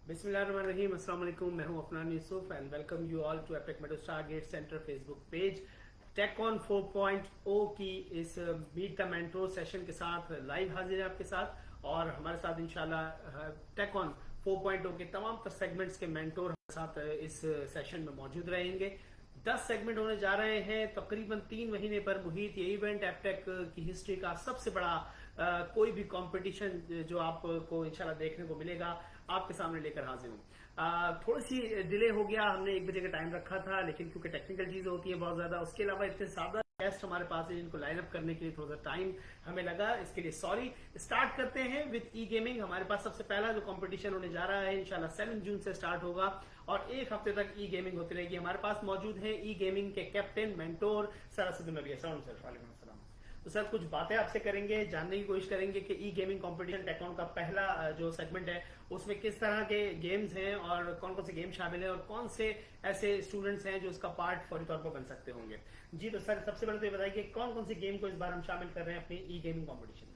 बिस्मिल्लाहिर्रहमानिर्रहीम, अस्सलाम वालेकुम। मैं हूं Afnan Yusuf and welcome you all to epic metro Stargate centre Facebook page. Take on 4.0 की इस मीट द मेंटोर सेशन के साथ लाइव हाजिर है आपके साथ, और हमारे साथ इंशाल्लाह टेकऑन 4.0 के तमाम सेगमेंट्स के मेंटोर हमारे साथ इस सेशन में मौजूद रहेंगे। 10 सेगमेंट होने जा रहे हैं। तकरीबन 3 महीने पर मुहित ये इवेंट एपटेक की हिस्ट्री का सबसे बड़ा कोई भी कंपटीशन जो आपको इंशाल्लाह देखने को मिलेगा आपके सामने लेकर हाजिर हूँ। थोड़ी सी डिले हो गया, हमने 1 बजे का टाइम रखा था, लेकिन क्योंकि टेक्निकल चीज होती है बहुत ज्यादा, उसके अलावा इतने ज्यादा गेस्ट हमारे पास है जिनको लाइन अप करने के लिए थोड़ा सा टाइम हमें लगा, इसके लिए सॉरी। स्टार्ट करते हैं विद ई गेमिंग। हमारे पास सबसे पहला जो कंपटीशन होने जा रहा है इंशाल्लाह 7 जून से स्टार्ट होगा और 1 हफ्ते तक ई गेमिंग होती रहेगी। हमारे पास मौजूद है ई गेमिंग के कैप्टन मेंटोर सर असद नबी। सर, तो सर कुछ बातें आपसे करेंगे, जानने की कोशिश करेंगे कि ई गेमिंग कंपटीशन टेकऑन का पहला जो सेगमेंट है उसमें किस तरह के गेम्स हैं और कौन कौन से गेम शामिल हैं और कौन से ऐसे स्टूडेंट्स हैं जो इसका पार्ट फौरी तौर पर बन सकते होंगे। जी तो सर सबसे पहले तो ये बताइए कि कौन कौन सी गेम को इस बार हम शामिल कर रहे हैं अपनी ई गेमिंग कॉम्पिटिशन में।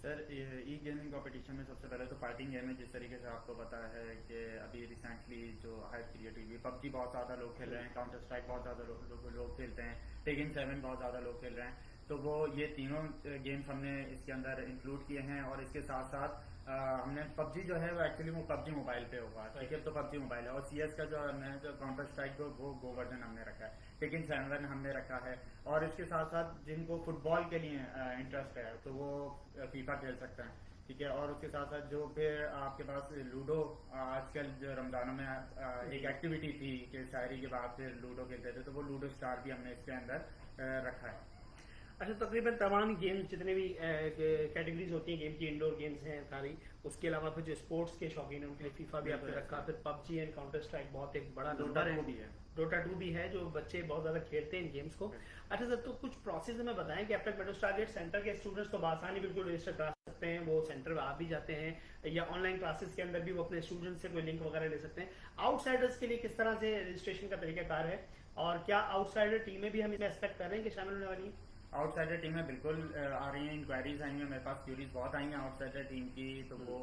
सर, ई गेमिंग कंपटीशन में सबसे पहले तो फाइटिंग गेम है। जिस तरीके से आपको पता है कि अभी रिसेंटली जो हाइप क्रिएट हुई, पबजी बहुत ज्यादा लोग खेल रहे हैं, काउंटर स्ट्राइक बहुत ज्यादा लोग खेलते हैं, टेकिन 7 बहुत ज्यादा लोग खेल रहे हैं। तो वो ये तीनों गेम्स हमने इसके अंदर इंक्लूड किए हैं। और इसके साथ साथ हमने पबजी जो है वो एक्चुअली वो पबजी मोबाइल पे होगा, ठीक है, तो पबजी मोबाइल है। और सीएस का जो हमने जो काउंटर स्ट्राइक वो गो वर्जन हमने रखा है, टेकिन 7 हमने रखा है। और इसके साथ साथ जिनको फुटबॉल के लिए इंटरेस्ट है तो वो फीफा खेल सकते हैं, ठीक है। और उसके साथ साथ जो फिर आपके पास लूडो, आजकल जो रमजानों में एक एक्टिविटी थी कि शायरी के बाद फिर लूडो खेलते थे, तो वो लूडो स्टार भी हमने इसके अंदर रखा है। अच्छा, तकरीबन तमाम गेम्स जितने भी कैटेगरीज होती हैं गेम की, इंडोर गेम्स हैं सारी, उसके अलावा फिर जो स्पोर्ट्स के शौकीन है उनके लिए फीफा भी आपने रखा, फिर पबजी एंड काउंटर स्ट्राइक बहुत एक बड़ा नंबर है, डोटा 2 भी है जो बच्चे बहुत ज्यादा खेलते हैं इन गेम्स को। अच्छा सर, तो कुछ प्रोसेस हमें बताएं कि एपटेक मेटो स्टारगेट सेंटर के स्टूडेंट्स तो बासानी बिल्कुल रजिस्टर करा सकते हैं, वो सेंटर में आ भी जाते हैं, या ऑनलाइन क्लासेस के अंदर भी वो अपने स्टूडेंट से कोई लिंक वगैरह ले सकते हैं। आउटसाइडर्स के लिए किस तरह से रजिस्ट्रेशन का तरीकाकार है और क्या आउटसाइडर टीमें भी हम इसमें एक्सपेक्ट कर रहे हैं कि शामिल होने वाली है? आउटसाइडर टीमें बिल्कुल आ रही हैं, इंक्वायरीज आई हैं, मेरे पास क्यूरीज बहुत आई हैं आउटसाइडर टीम की, तो वो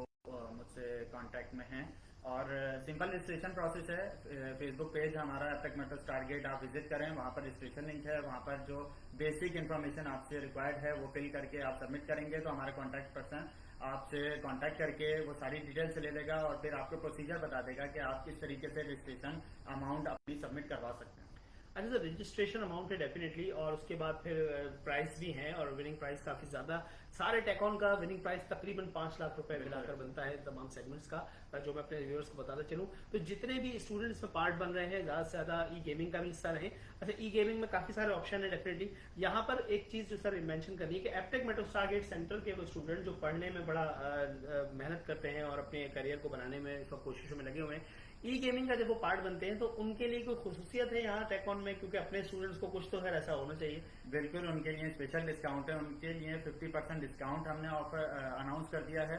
मुझसे कांटेक्ट में हैं। और सिंपल रजिस्ट्रेशन प्रोसेस है। फेसबुक पेज हमारा एपटेक मेटो स्टारगेट आप विजिट करें, वहाँ पर रजिस्ट्रेशन लिंक है, वहाँ पर जो बेसिक इन्फॉर्मेशन आपसे रिक्वायर्ड है वो फिल करके आप सबमिट करेंगे तो हमारा कॉन्टैक्ट पर्सन आपसे कांटेक्ट करके वो सारी डिटेल्स ले लेगा और फिर आपको प्रोसीजर बता देगा कि आप किस तरीके से रजिस्ट्रेशन अमाउंट अपनी सबमिट करवा सकते हैं। अच्छा सर, रजिस्ट्रेशन अमाउंट है डेफिनेटली, और उसके बाद फिर प्राइस भी हैं और विनिंग प्राइस काफी ज्यादा। सारे टेकऑन का विनिंग प्राइस तकरीबन 5 लाख रुपए मिलाकर बनता है तमाम सेगमेंट्स का, जो मैं अपने व्यूअर्स को बताता चलूं। तो जितने भी स्टूडेंट्स में पार्ट बन रहे हैं ज्यादा से ज्यादा ई गेमिंग का भी हिस्सा रहे। अच्छा, ई गेमिंग में काफी सारे ऑप्शन है डेफिनेटली। यहाँ पर एक चीज जो सर मेंशन करनी है कि एपटेक मेटो स्टारगेट सेंटर के वो स्टूडेंट जो पढ़ने में बड़ा मेहनत करते हैं और अपने करियर को बनाने में कोशिशों में लगे हुए हैं, ई गेमिंग का जब वो पार्ट बनते हैं तो उनके लिए कोई खुसूसियत है यहाँ टेकऑन में, क्योंकि अपने स्टूडेंट्स को कुछ तो खैर ऐसा होना चाहिए। बिल्कुल, उनके लिए स्पेशल डिस्काउंट है, उनके लिए 50% डिस्काउंट हमने ऑफर अनाउंस कर दिया है।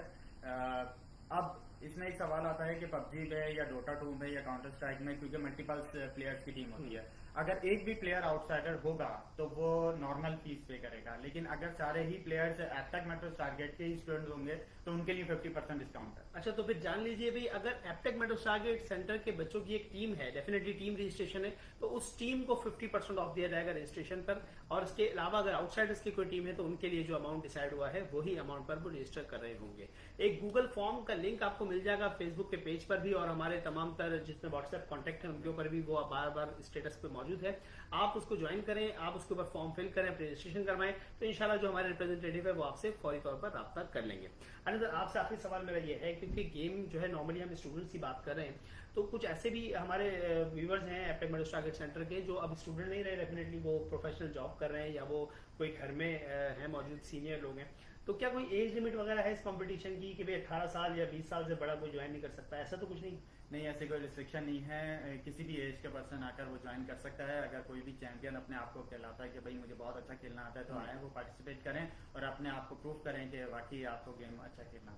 अब इसमें एक सवाल आता है कि पबजी में या डोटा 2 में या काउंटर स्ट्राइक में, क्योंकि मल्टीपल प्लेयर्स की टीम होती है, अगर एक भी प्लेयर आउटसाइडर होगा तो वो नॉर्मल फीस पे करेगा, लेकिन अगर सारे ही प्लेयर्स एपटेक मेटो स्टारगेट के ही स्टूडेंट होंगे तो उनके लिए 50% डिस्काउंट है। अच्छा, तो फिर जान लीजिए भाई, अगर एपटेक मेटो स्टारगेट सेंटर के बच्चों की एक टीम है, डेफिनेटली टीम रजिस्ट्रेशन है, तो उस टीम को 50% ऑफ दिया जाएगा रजिस्ट्रेशन पर। और इसके अलावा अगर आउटसाइडर्स की कोई टीम है तो उनके लिए जो अमाउंट डिसाइड हुआ है वही अमाउंट पर वो रजिस्टर कर रहे होंगे। एक गूगल फॉर्म का लिंक आपको मिल जाएगा फेसबुक के पेज पर भी, और हमारे तमाम तर जितने व्हाट्सएप कॉन्टेक्ट हैं उनके ऊपर भी वो बार बार स्टेटस पे मौजूद है। आप उसको ज्वाइन करें, आप उसके ऊपर फॉर्म फिल करें, अपने रजिस्ट्रेशन करवाएं, तो इंशाल्लाह जो हमारे रिप्रेजेंटेटिव है वो आपसे फौरी तौर पर राब्ता कर लेंगे। अनिल, आपसे आखिरी सवाल मेरा ये है, क्योंकि गेम जो है नॉर्मली हम स्टूडेंट्स की बात कर रहे हैं, तो कुछ ऐसे भी हमारे व्यूवर्स हैं एपटेक मेटो स्टारगेट सेंटर के जो अब स्टूडेंट नहीं रहे, डेफिनेटली वो प्रोफेशनल जॉब कर रहे हैं या वो कोई घर में है मौजूद सीनियर लोग हैं, तो क्या कोई एज लिमिट वगैरह है इस कंपटीशन की कि भाई 18 साल या 20 साल से बड़ा कोई ज्वाइन नहीं कर सकता? ऐसा तो कुछ नहीं? नहीं, ऐसी कोई रिस्ट्रिक्शन नहीं है, किसी भी एज के पर्सन आकर वो ज्वाइन कर सकता है। अगर कोई भी चैंपियन अपने आप को कहलाता है कि भाई मुझे बहुत अच्छा खेलना आता है तो आए, वो पार्टिसिपेट करें और अपने आप को प्रूव करें कि वाकई आपको गेम अच्छा खेलना।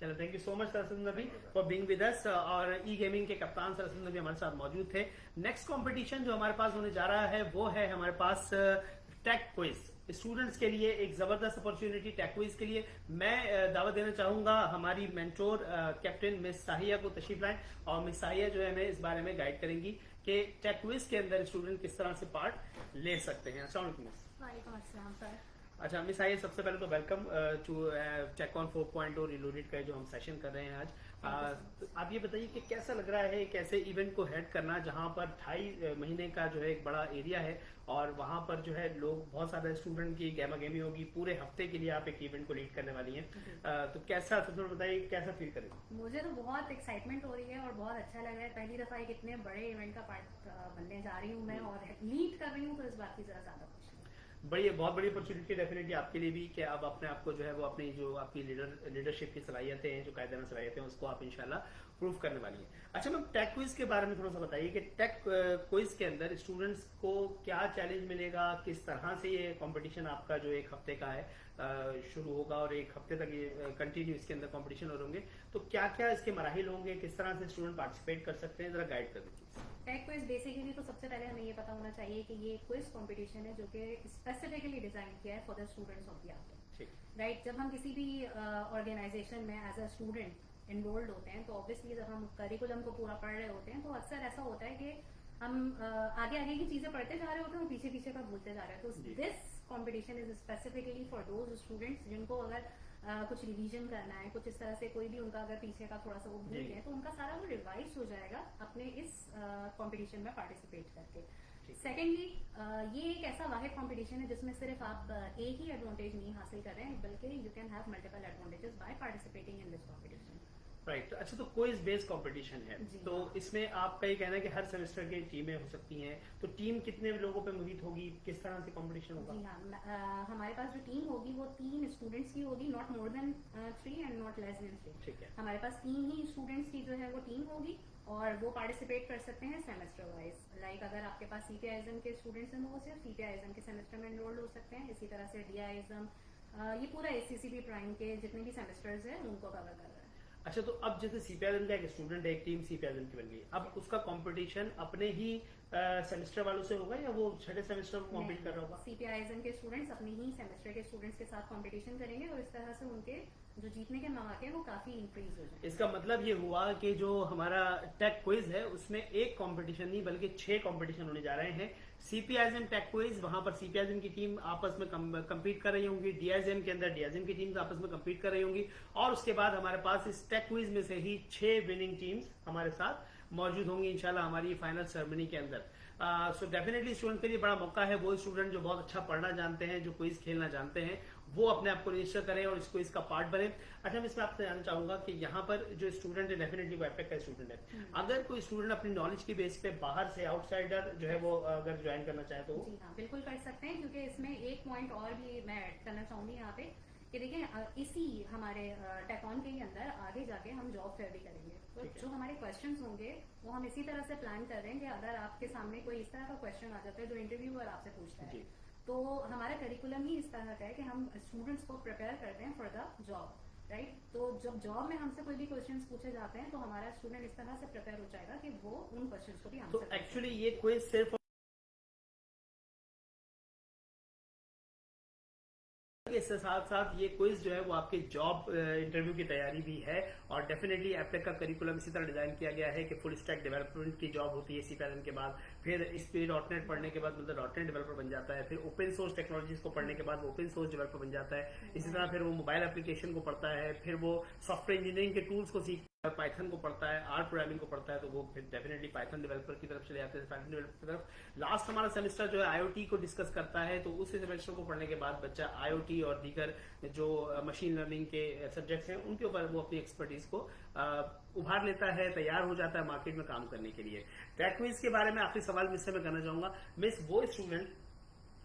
चलो, thank you so much सरसद Nabi for being with us, और ई गेमिंग के कप्तान सरसद नबी हमारे साथ मौजूद थे। नेक्स्ट कंपटीशन जो हमारे पास होने जा रहा है वो है हमारे पास टेक क्विज। स्टूडेंट्स के लिए एक जबरदस्त अपॉर्चुनिटी टेक क्विज के लिए। मैं दावत देना चाहूंगा हमारी मेंटोर कैप्टन मिस साहिया को तशरीफ लाएं, और मिस साहिया जो है हमें इस बारे में गाइड करेंगी कि टेक क्विज के अंदर स्टूडेंट किस तरह से पार्ट ले सकते हैं। अस्सलाम वालेकुम मिस। वालेकुम अस्सलाम सर। अच्छा मिस आइए, सबसे पहले तो welcome to Tech On 4.0 reloaded का जो हम सेशन कर रहे हैं आज। तो आप ये बताइए कि कैसा लग रहा है कैसे इवेंट को हेड करना, जहां पर 2.5 महीने का जो है एक बड़ा एरिया है और वहां पर जो है लोग बहुत सारे स्टूडेंट की गैमा गेमी होगी, पूरे हफ्ते के लिए आप एक इवेंट को लीड करने वाली हैं। तो कैसा, सबसे बताइए कैसा फील करेंगे? मुझे तो बहुत एक्साइटमेंट हो रही है और बहुत अच्छा लग रहा है। पहली दफा एक इतने बड़े इवेंट का पार्ट बनने जा रही हूँ मैं और लीड कर रही हूँ, तो इस बात की जरा ज्यादा खुशी है। बड़ी बहुत बड़ी अपॉर्चुनिटी डेफिनेटली आपके लिए भी कि आप अपने आप को जो है वो अपनी जो आपकी लीडरशिप की सलाहियतें हैं, जो कायदाना सलाहियतें हैं, उसको आप इंशाल्लाह प्रूव करने वाली हैं। अच्छा मैम, टेक क्विज के बारे में थोड़ा सा बताइए कि टेक क्विज के अंदर स्टूडेंट्स को क्या चैलेंज मिलेगा, किस तरह से ये कंपटीशन आपका जो एक हफ्ते का है शुरू होगा और एक हफ्ते तक ये कंटिन्यू इसके अंदर कंपटीशन हो होंगे, तो क्या क्या इसके मराहिल होंगे, किस तरह से स्टूडेंट पार्टिसिपेट कर सकते हैं, जरा गाइड कर दीजिए। टेक क्विज बेसिकली तो सबसे पहले हमें ये पता होना चाहिए कि ये क्विज कंपटीशन है जो कि स्पेसिफिकली डिजाइन किया है for the students of the art, right. जब हम किसी भी ऑर्गेनाइजेशन में एज अ स्टूडेंट इनरोल्ड होते हैं तो ऑब्वियसली जब हम करिकुलम को पूरा पढ़ रहे होते हैं तो अक्सर ऐसा होता है कि हम आगे आगे की चीजें पढ़ते जा रहे होते हैं और पीछे पीछे का भूलते जा रहे हैं। तो this competition is specifically for those students जिनको अगर कुछ रिवीजन करना है, कुछ इस तरह से कोई भी उनका अगर पीछे का थोड़ा सा वो भूल गए तो उनका सारा वो रिवाइज हो जाएगा अपने इस कंपटीशन में पार्टिसिपेट करके। सेकेंडली ये एक ऐसा वाहिद कंपटीशन है जिसमें सिर्फ आप एक ही एडवांटेज नहीं हासिल कर रहे हैं, बल्कि you can have multiple advantages by participating in this competition. Right. अच्छा, तो क्विज बेस्ड कंपटीशन है, तो इसमें आपका ये कहना है कि हर सेमेस्टर की टीमें हो सकती हैं, तो टीम कितने लोगों पे मुहित होगी, किस तरह से कंपटीशन होगा? जी हाँ, हमारे पास जो टीम होगी वो 3 स्टूडेंट्स की होगी, not more than 3 and not less than 3। ठीक है, हमारे पास 3 ही स्टूडेंट्स की जो है वो टीम होगी और वो पार्टिसिपेट कर सकते हैं सेमेस्टर वाइज। लाइक अगर आपके पास CPISM के स्टूडेंट्स हैं तो वो सिर्फ CPISM के सेमेस्टर में एनरोल्ड हो सकते हैं। इसी तरह से DISM, ये पूरा ACCB प्राइम के जितने भी सेमेस्टर्स हैं उनको कवर कर रहा है। अच्छा, तो अब जैसे CPISM का एक स्टूडेंट है, एक टीम CPISM की बन गई, अब उसका कंपटीशन अपने ही सेमेस्टर वालों से होगा या वो छठे सेमेस्टर में कॉम्पीट कर रहा होगा? CPISM के स्टूडेंट्स अपने ही सेमेस्टर के स्टूडेंट्स के साथ कंपटीशन करेंगे और इस तरह से उनके जो जीतने के मौके हैं वो काफी इंक्रीज हो जाएंगे। इसका मतलब ये हुआ कि जो हमारा टेक क्विज है उसमें एक कंपटीशन नहीं बल्कि 6 कंपटीशन होने जा रहे हैं। CPISM टेक क्विज, वहां पर CPISM की टीम आपस में कम्पीट कर रही होंगी, DISM के अंदर DISM की टीम्स आपस में कम्पीट कर रही होंगी, और उसके बाद हमारे पास इस टेक क्विज में से ही 6 विनिंग टीम्स हमारे साथ मौजूद होंगी इंशाल्लाह हमारी फाइनल सेरेमनी के अंदर। सो डेफिनेटली स्टूडेंट के लिए बड़ा मौका है। वो स्टूडेंट जो बहुत अच्छा पढ़ना जानते हैं, जो क्विज खेलना जानते हैं, वो अपने आप को रजिस्टर करें और इस क्विज का पार्ट बने। अच्छा, मैं इसमें आपसे जानना चाहूंगा कि यहाँ पर जो स्टूडेंट है डेफिनेटली वो एपेक का स्टूडेंट है, अगर कोई स्टूडेंट अपनी नॉलेज की बेस पे बाहर से आउटसाइडर जो है वो अगर ज्वाइन करना चाहे तो? जी हाँ, बिल्कुल कर सकते हैं, क्योंकि इसमें एक पॉइंट और भी मैं ऐड करना चाहूंगी यहाँ पे कि देखिए इसी हमारे टेकॉन के ही अंदर आगे जाके हम जॉब फेयर भी करेंगे। तो जो हमारे क्वेश्चंस होंगे वो हम इसी तरह से प्लान कर रहे हैं कि अगर आपके सामने कोई इस तरह का क्वेश्चन आ जाता है जो इंटरव्यूअर आपसे पूछता है, तो हमारा करिकुलम ही इस तरह का है कि हम स्टूडेंट्स को प्रिपेयर करते हैं फॉर द जॉब, राइट। तो जब जॉब में हमसे कोई भी क्वेश्चंस पूछे जाते हैं तो हमारा स्टूडेंट इस तरह से प्रिपेयर हो जाएगा कि वो उन क्वेश्चंस को भी आंसर तो एक्चुअली ये क्विज सिर्फ इससे साथ साथ ये क्विज जो है वो आपके जॉब इंटरव्यू की तैयारी भी है, और डेफिनेटली एपेक का करिकुलम इसी तरह डिजाइन किया गया है कि फुल स्टैक डेवलपमेंट की जॉब होती है CPISM के बाद, फिर इस पे .NET पढ़ने के बाद मतलब .NET डेवलपर बन जाता है, फिर ओपन सोर्स टेक्नोलॉजीज को पढ़ने के बाद वो ओपन सोर्स डेवलपर बन जाता है, इसी तरह फिर वो मोबाइल एप्लीकेशन को पढ़ता है, फिर वो सॉफ्टवेयर इंजीनियरिंग के टूल्स को सीखता है, पाइथन को पढ़ता है, आर प्रोग्रामिंग को पढ़ता है, तो वो फिर डेफिनेटली पाइथन डेवलपर की तरफ चले जाते हैं, पाइथन डेवलपर की तरफ। लास्ट हमारा सेमेस्टर जो है IoT को डिस्कस करता है, तो उस सेमेस्टर को पढ़ने के बाद बच्चा IoT और दीगर जो मशीन लर्निंग के सब्जेक्ट्स हैं उनके ऊपर वो अपनी एक्सपर्टीज को उभार लेता है, तैयार हो जाता है मार्केट में काम करने के लिए। टेक क्विज के बारे में आखिरी सवाल जिससे मैं करना चाहूंगा, मिस, वो स्टूडेंट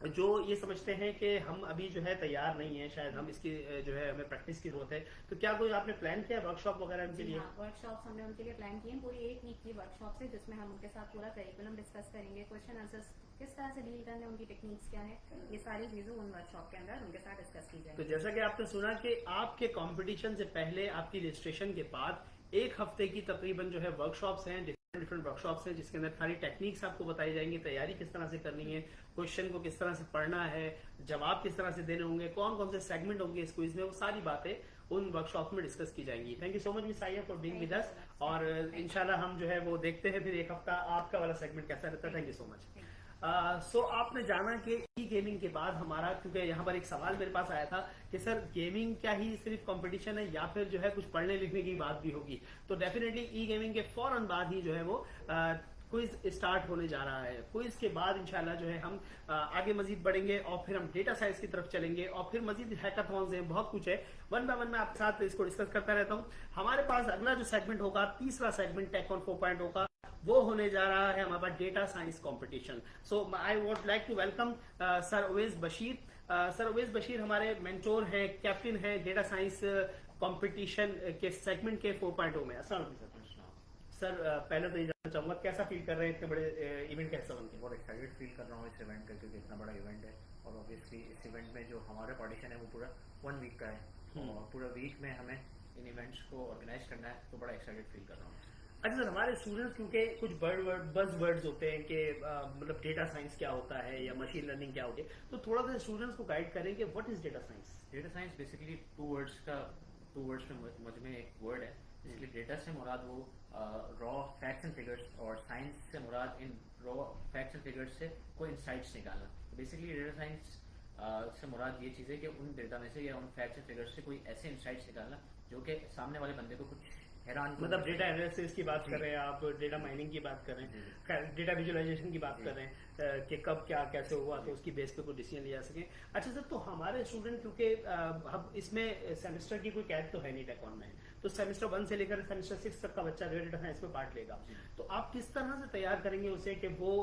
जो ये समझते हैं कि हम अभी जो है तैयार नहीं है, शायद हम इसकी जो है हमें प्रैक्टिस की जरूरत है, तो क्या कोई आपने प्लान किया वर्कशॉप वगैरह उनके लिए? वर्कशॉप हमने उनके लिए प्लान किए, पूरी 1 वीक की वर्कशॉप है जिसमें हम उनके साथ पूरा करिकुलम डिस्कस करेंगे, क्वेश्चन आंसर्स किस तरह से डील करने, उनकी टेक्निक्स क्या है, ये सारी चीजें उन वर्कशॉप के अंदर उनके साथ डिस्कस की जाएगी। तो जैसा कि आपने सुना कि आपके कंपटीशन से पहले, आपकी रजिस्ट्रेशन के बाद 1 हफ्ते की तकरीबन जो है वर्कशॉप्स हैं, डिफरेंट वर्कशॉप्स हैं जिसके अंदर सारी टेक्निक्स आपको बताई जाएंगी, तैयारी किस तरह से करनी है, क्वेश्चन को किस तरह से पढ़ना है, जवाब किस तरह से देने होंगे, कौन कौन से सेगमेंट होंगे इस क्विज में, वो सारी बातें उन वर्कशॉप में डिस्कस की जाएंगी. Thank you so much miss आइया फॉर बीइंग विद अस, और इंशाल्लाह हम जो है वो देखते हैं फिर एक हफ्ता आपका वाला सेगमेंट कैसा रहता है. Thank you so much. So आपने जाना कि ई गेमिंग के बाद हमारा, क्योंकि यहाँ पर एक सवाल मेरे पास आया था कि सर गेमिंग क्या ही सिर्फ कंपटीशन है या फिर जो है कुछ पढ़ने लिखने की बात भी होगी, तो डेफिनेटली ई गेमिंग के फौरन बाद ही जो है वो क्विज स्टार्ट होने जा रहा है. क्विज के बाद इंशाल्लाह जो है हम आगे मजीद बढ़ेंगे और फिर हम डेटा साइंस की तरफ चलेंगे और फिर मजीद हैकाथॉन्स हैं, बहुत कुछ है. वन बाय वन मैं आपके साथ इसको डिस्कस करता रहता हूँ. हमारे पास अगला जो सेगमेंट होगा, तीसरा सेगमेंट टेक ऑन 4.0 का, वो होने जा रहा है हमारे पास data science competition. So I would like to welcome sir Uwais Bashir. Sir Uwais Bashir हमारे मेंटोर हैं, कैप्टन हैं डेटा साइंस कंपटीशन के सेगमेंट के 4.0 में. अस्सलाम वालेकुम सर. पहले तो ये जानना चाहूंगा कैसा फील कर रहे हैं इतने बड़े इवेंट का हिस्सा बनके? बहुत एक्साइटेड फील कर रहा हूँ इस इवेंट का, क्योंकि इतना बड़ा इवेंट है और ऑब्वियसली इस इवेंट में जो हमारा पार्टीशन है वो पूरा 1 वीक का है और पूरा वीक में हमें इन इवेंट्स को ऑर्गेनाइज करना है, तो बड़ा एक्साइटेड फील कर रहा हूँ. अच्छा सर, हमारे स्टूडेंट्स क्योंकि कुछ बज़ वर्ड्स होते हैं कि मतलब डेटा साइंस क्या होता है या मशीन लर्निंग क्या होती है, तो थोड़ा सा स्टूडेंट्स को गाइड करें कि what is data science. Data science basically two words में मुझ में एक वर्ड है. इसलिए डेटा से मुराद वो रॉ फैक्ट्स एंड फिगर्स और साइंस से मुराद इन रॉ फैक्ट्स एंड फिगर्स से कोई इंसाइट्स निकालना. बेसिकली डेटा साइंस से मुराद ये चीज़ है कि उन डेटा में से या उन फैक्ट्स एंड फिगर्स से कोई ऐसे इंसाइट्स निकालना जो कि सामने वाले बंदे को कुछ हैरान, मतलब डेटा एनालिसिस की बात कर रहे हैं आप, डेटा माइनिंग की बात कर रहे हैं, डेटा विजुअलाइजेशन की बात कर रहे हैं कि कब क्या कैसे हुआ तो उसकी बेस पे कोई डिसीजन लिया सके. अच्छा सर, तो हमारे स्टूडेंट क्योंकि अब इसमें सेमेस्टर की कोई कैद तो है नहीं टेकॉन में, तो सेमेस्टर 1 से लेकर सेमेस्टर 6 तक का बच्चा जो है डेटा साइंस में पार्ट लेगा, तो आप किस तरह से तैयार करेंगे उसे कि वो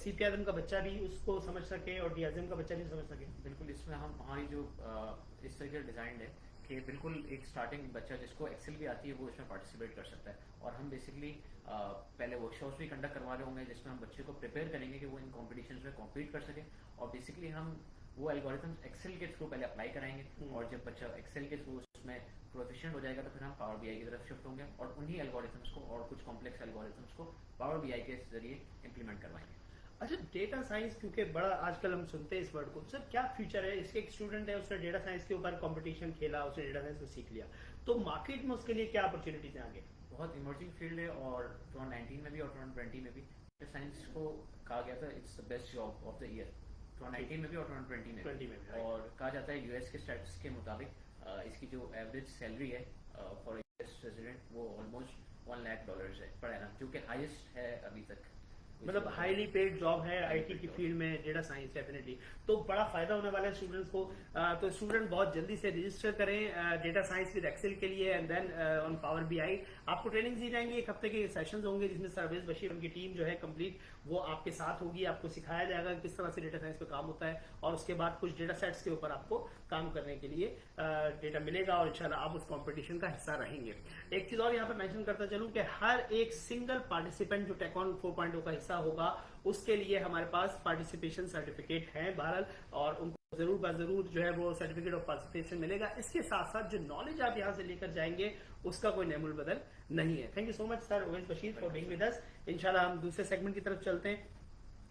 CPRM का बच्चा भी उसको समझ सके और DRM का बच्चा भी समझ सके? बिल्कुल, इसमें हम हमारी जो इस तरीके डिजाइन है कि बिल्कुल एक स्टार्टिंग बच्चा जिसको एक्सेल भी आती है वो इसमें पार्टिसिपेट कर सकता है. और हम बेसिकली पहले वर्कशॉप्स भी कंडक्ट करवा रहे होंगे जिसमें हम बच्चे को प्रिपेयर करेंगे कि वो इन कॉम्पिटिशन्स में कॉम्पीट कर सके. और बेसिकली हम वो एल्गोरिथम्स एक्सेल के थ्रू पहले अप्लाई कराएंगे और जब बच्चा एक्सेल के थ्रू उसमें प्रोफिशिएंट हो जाएगा तो फिर हम पावर BI की तरफ शिफ्ट होंगे और उन्हीं एल्गोरिथम्स को और कुछ कॉम्प्लेक्स एल्गोरिथम्स को पावर BI के जरिए इम्प्लीमेंट करवाएंगे. अच्छा, डेटा साइंस क्योंकि बड़ा आजकल हम सुनते हैं इस वर्ड को, सर क्या फ्यूचर है इसके? एक स्टूडेंट है, उसने डेटा साइंस के ऊपर कंपटीशन खेला, उसने डेटा साइंस को सीख लिया, तो मार्केट में उसके लिए क्या अपॉर्चुनिटीज हैं आगे? बहुत इमर्जिंग फील्ड है और 2019 में भी और 2020 में भी डेटा साइंस को कहा गया था it's the best job of the year. 2019 में भी और 2020 में भी. और कहा जाता है US के स्टैटिस्टिक्स के मुताबिक इसकी जो एवरेज सैलरी है फॉर US रेजिडेंट वो ऑलमोस्ट $1 लाख है पर एनम, जो कि हाईएस्ट है अभी तक. मतलब हाईली पेड जॉब है IT की फील्ड में डेटा साइंस डेफिनेटली, तो बड़ा फायदा होने वाला है स्टूडेंट्स को. तो स्टूडेंट बहुत जल्दी से रजिस्टर करें डेटा साइंस विद एक्सेल के लिए and then on Power BI. आपको ट्रेनिंग दी जाएंगी, 1 हफ्ते के सेशंस होंगे जिसमें सर उवैस बशीर उनकी टीम जो है कंप्लीट वो आपके साथ होगी. आपको सिखाया जाएगा किस तरह से डेटा साइंस पे काम होता है और उसके बाद कुछ डेटा सेट्स के ऊपर आपको काम करने के लिए डेटा मिलेगा और इंशाल्लाह आप उस कॉम्पिटिशन का हिस्सा रहेंगे. एक चीज और यहाँ पे मेंशन करता चलूं कि हर एक सिंगल पार्टिसिपेंट जो टेकॉन 4.0 का हिस्सा होगा उसके लिए हमारे पास पार्टिसिपेशन सर्टिफिकेट है बहरहाल, और उनको जरूर जो है वो सर्टिफिकेट ऑफ पार्टिसिपेशन मिलेगा. इसके साथ साथ जो नॉलेज आप यहाँ से लेकर जाएंगे उसका कोई नेमुल बदल नहीं है. Thank you so much sir Uwais Bashir for being with us. इंशाल्लाह हम दूसरे सेगमेंट की तरफ चलते हैं.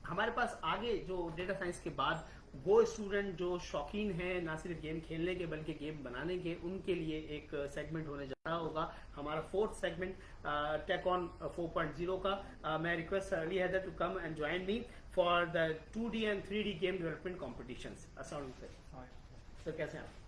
हमारे पास आगे जो डेटा साइंस के बाद वो स्टूडेंट जो शौकीन हैं ना सिर्फ गेम खेलने के बल्कि गेम बनाने के, उनके लिए एक सेगमेंट होने जा रहा होगा हमारा 4th सेगमेंट टेक ऑन 4.0 का. मैं request Ali Haider to come and join me for the 2D and 3D game development competitions. अस्सलाम वालेकुम सर, कैसे हैं आप?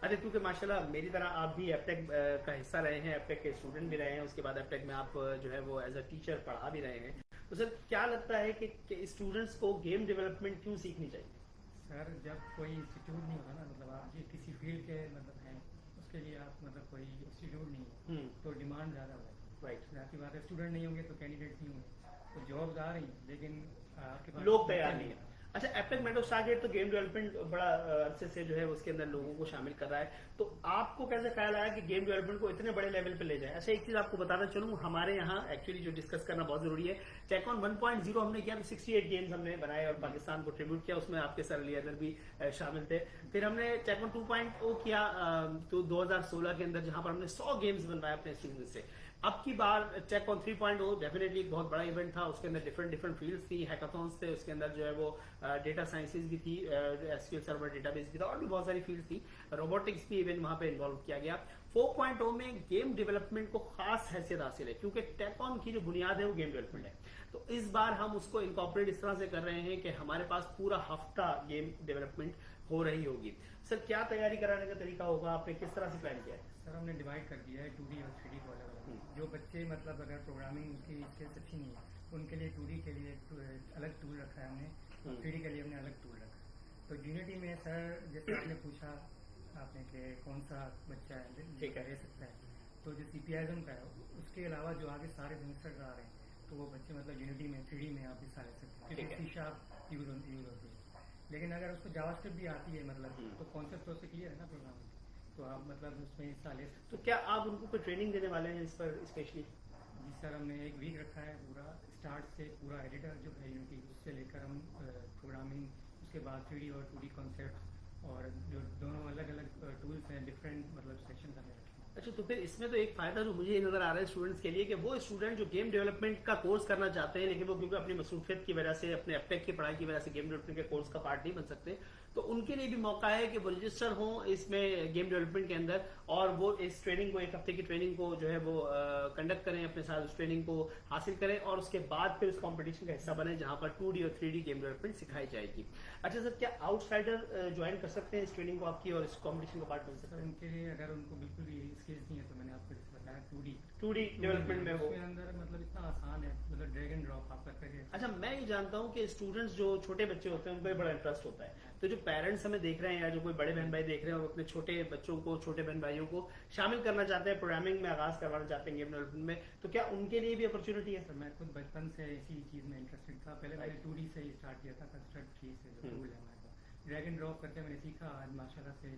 अरे क्योंकि माशाल्लाह मेरी तरह आप भी एपटेक का हिस्सा रहे हैं, एपटेक के स्टूडेंट भी रहे हैं, उसके बाद एपटेक में आप जो है वो एज अ टीचर पढ़ा भी रहे हैं, तो सर क्या लगता है कि स्टूडेंट्स को गेम डेवलपमेंट क्यों सीखनी चाहिए? सर जब कोई इंस्टीट्यूट नहीं होता ना, मतलब आप ये किसी फील्ड के मतलब हैं उसके लिए आप मतलब कोई इंस्टीट्यूट नहीं है तो डिमांड ज़्यादा होगी. राइट, आपकी बात है. स्टूडेंट नहीं होंगे तो कैंडिडेट नहीं होंगे, तो जॉब्स आ रही हैं लेकिन आपके पास लोग तैयार नहीं है. अच्छा, एपटेक मेंटोर स्टारगेट तो गेम डेवलपमेंट बड़ा अरसे से जो है उसके अंदर लोगों को शामिल कर रहा है, तो आपको कैसे ख्याल आया कि गेम डेवलपमेंट को इतने बड़े लेवल पे ले जाए? अच्छा, एक चीज आपको बताना चलूं, हमारे यहाँ एक्चुअली जो डिस्कस करना बहुत जरूरी है, टेकॉन 1.0 हमने किया तो 68 गेम्स हमने बनाए और पाकिस्तान को ट्रिब्यूट किया, उसमें आपके सर अली हैदर भी शामिल थे. फिर हमने टेकॉन 2.0 किया तो 2016 के अंदर, जहां पर हमने 100 गेम्स बनवाए अपने स्टूडेंट से. अब की बार टेक ऑन 3.0 डेफिनेटली एक बहुत बड़ा इवेंट था, उसके अंदर डिफरेंट फील्ड्स थी, हैकाथॉन्स थे, उसके अंदर जो है वो डेटा साइंसेज भी थी, एसक्यूएल सर्वर डेटाबेस भी था, और भी बहुत सारी फील्ड्स थी, रोबोटिक्स भी इवन वहां पे इन्वॉल्व किया गया। 4.0 में गेम डेवलपमेंट को खास हैसियत हासिल है, क्योंकि टेक ऑन की जो बुनियाद है वो गेम डेवलपमेंट है। तो इस बार हम उसको इनकॉर्पोरेट इस तरह से कर रहे हैं कि हमारे पास पूरा हफ्ता गेम डेवलपमेंट हो रही होगी। सर क्या तैयारी कराने का तरीका होगा, आपने किस तरह से प्लान किया है? सर हमने डिवाइड कर दिया है 2D और 3D को अलग अलग। जो बच्चे मतलब अगर प्रोग्रामिंग की स्किल्स अच्छी नहीं है उनके लिए 2D के लिए अलग टूल रखा है हमने, 3D के लिए हमने अलग टूल रखा है। तो यूनिटी में सर जैसे आपने पूछा आपने कि कौन सा बच्चा है ठीक है ले सकता है, तो जो CPISM का है उसके अलावा जो आगे सारे सेमेस्टर आ रहे हैं तो वो बच्चे मतलब यूनिटी में 3D में आप हिस्सा ले सकते हैं, क्योंकि C# यूज होती है। लेकिन अगर उसको जावास्क्रिप्ट भी आती है मतलब तो कॉन्सेप्ट उससे क्लियर है ना प्रोग्रामिंग, तो आप मतलब उसमें हिस्सा ले सकते। तो क्या आप उनको कोई ट्रेनिंग देने वाले हैं इस पर स्पेशली? जी सर हमने एक वीक रखा है पूरा, स्टार्ट से पूरा एडिटर जो है यूनिटी उससे लेकर हम प्रोग्रामिंग, उसके बाद 3D और 2D कॉन्सेप्ट और जो दोनों अलग अलग टूल्स हैं डिफरेंट मतलब सेक्शन हमने रखे हैं। अच्छा, तो फिर इसमें तो एक फायदा जो मुझे नजर आ रहा है स्टूडेंट्स के लिए कि वो स्टूडेंट जो गेम डेवलपमेंट का कोर्स करना चाहते हैं लेकिन वो क्योंकि अपनी मसरूफियत की वजह से अपने एपटेक की पढ़ाई की वजह से गेम डेवलपमेंट के कोर्स का पार्ट नहीं बन सकते, तो उनके लिए भी मौका है कि वो रजिस्टर हों इसमें गेम डेवलपमेंट के अंदर, और वो इस ट्रेनिंग को, एक हफ्ते की ट्रेनिंग को जो है वो कंडक्ट करें, अपने साथ उस ट्रेनिंग को हासिल करें और उसके बाद फिर उस कंपटीशन का हिस्सा बने जहां पर 2D और 3D गेम डेवलपमेंट सिखाई जाएगी। अच्छा सर, क्या आउटसाइडर ज्वाइन कर सकते हैं इस ट्रेनिंग को आपकी और इस कॉम्पिटिशन का पार्ट बन सकते सर हैं? उनके लिए अगर उनको बिल्कुल भी स्किल्स नहीं है तो मैंने आपको जैसे बताया 2D डेवलपमेंट में वो उसके अंदर मतलब इतना आसान है, मतलब ड्रैग एंड ड्रॉप आप करके। अच्छा, मैं ये जानता हूँ कि स्टूडेंट्स जो छोटे बच्चे होते हैं उनको भी बड़ा इंटरेस्ट होता है, तो जो पेरेंट्स हमें देख रहे हैं या जो कोई बड़े बहन भाई देख रहे हैं और अपने छोटे बच्चों को, छोटे बहन भाइयों को शामिल करना चाहते हैं, प्रोग्रामिंग में आगाज करवाना चाहते हैं गेम डेवलपमेंट में, तो क्या उनके लिए भी अपॉर्चुनिटी है? सर मैं खुद बचपन से इसी चीज़ में इंटरेस्टेड था, पहले मैंने 2D से ही स्टार्ट किया था, कंस्ट्रक्ट की से जो टूल है हमारे पास, ड्रैग एंड ड्रॉप करके मैंने सीखा, आज माशाल्लाह से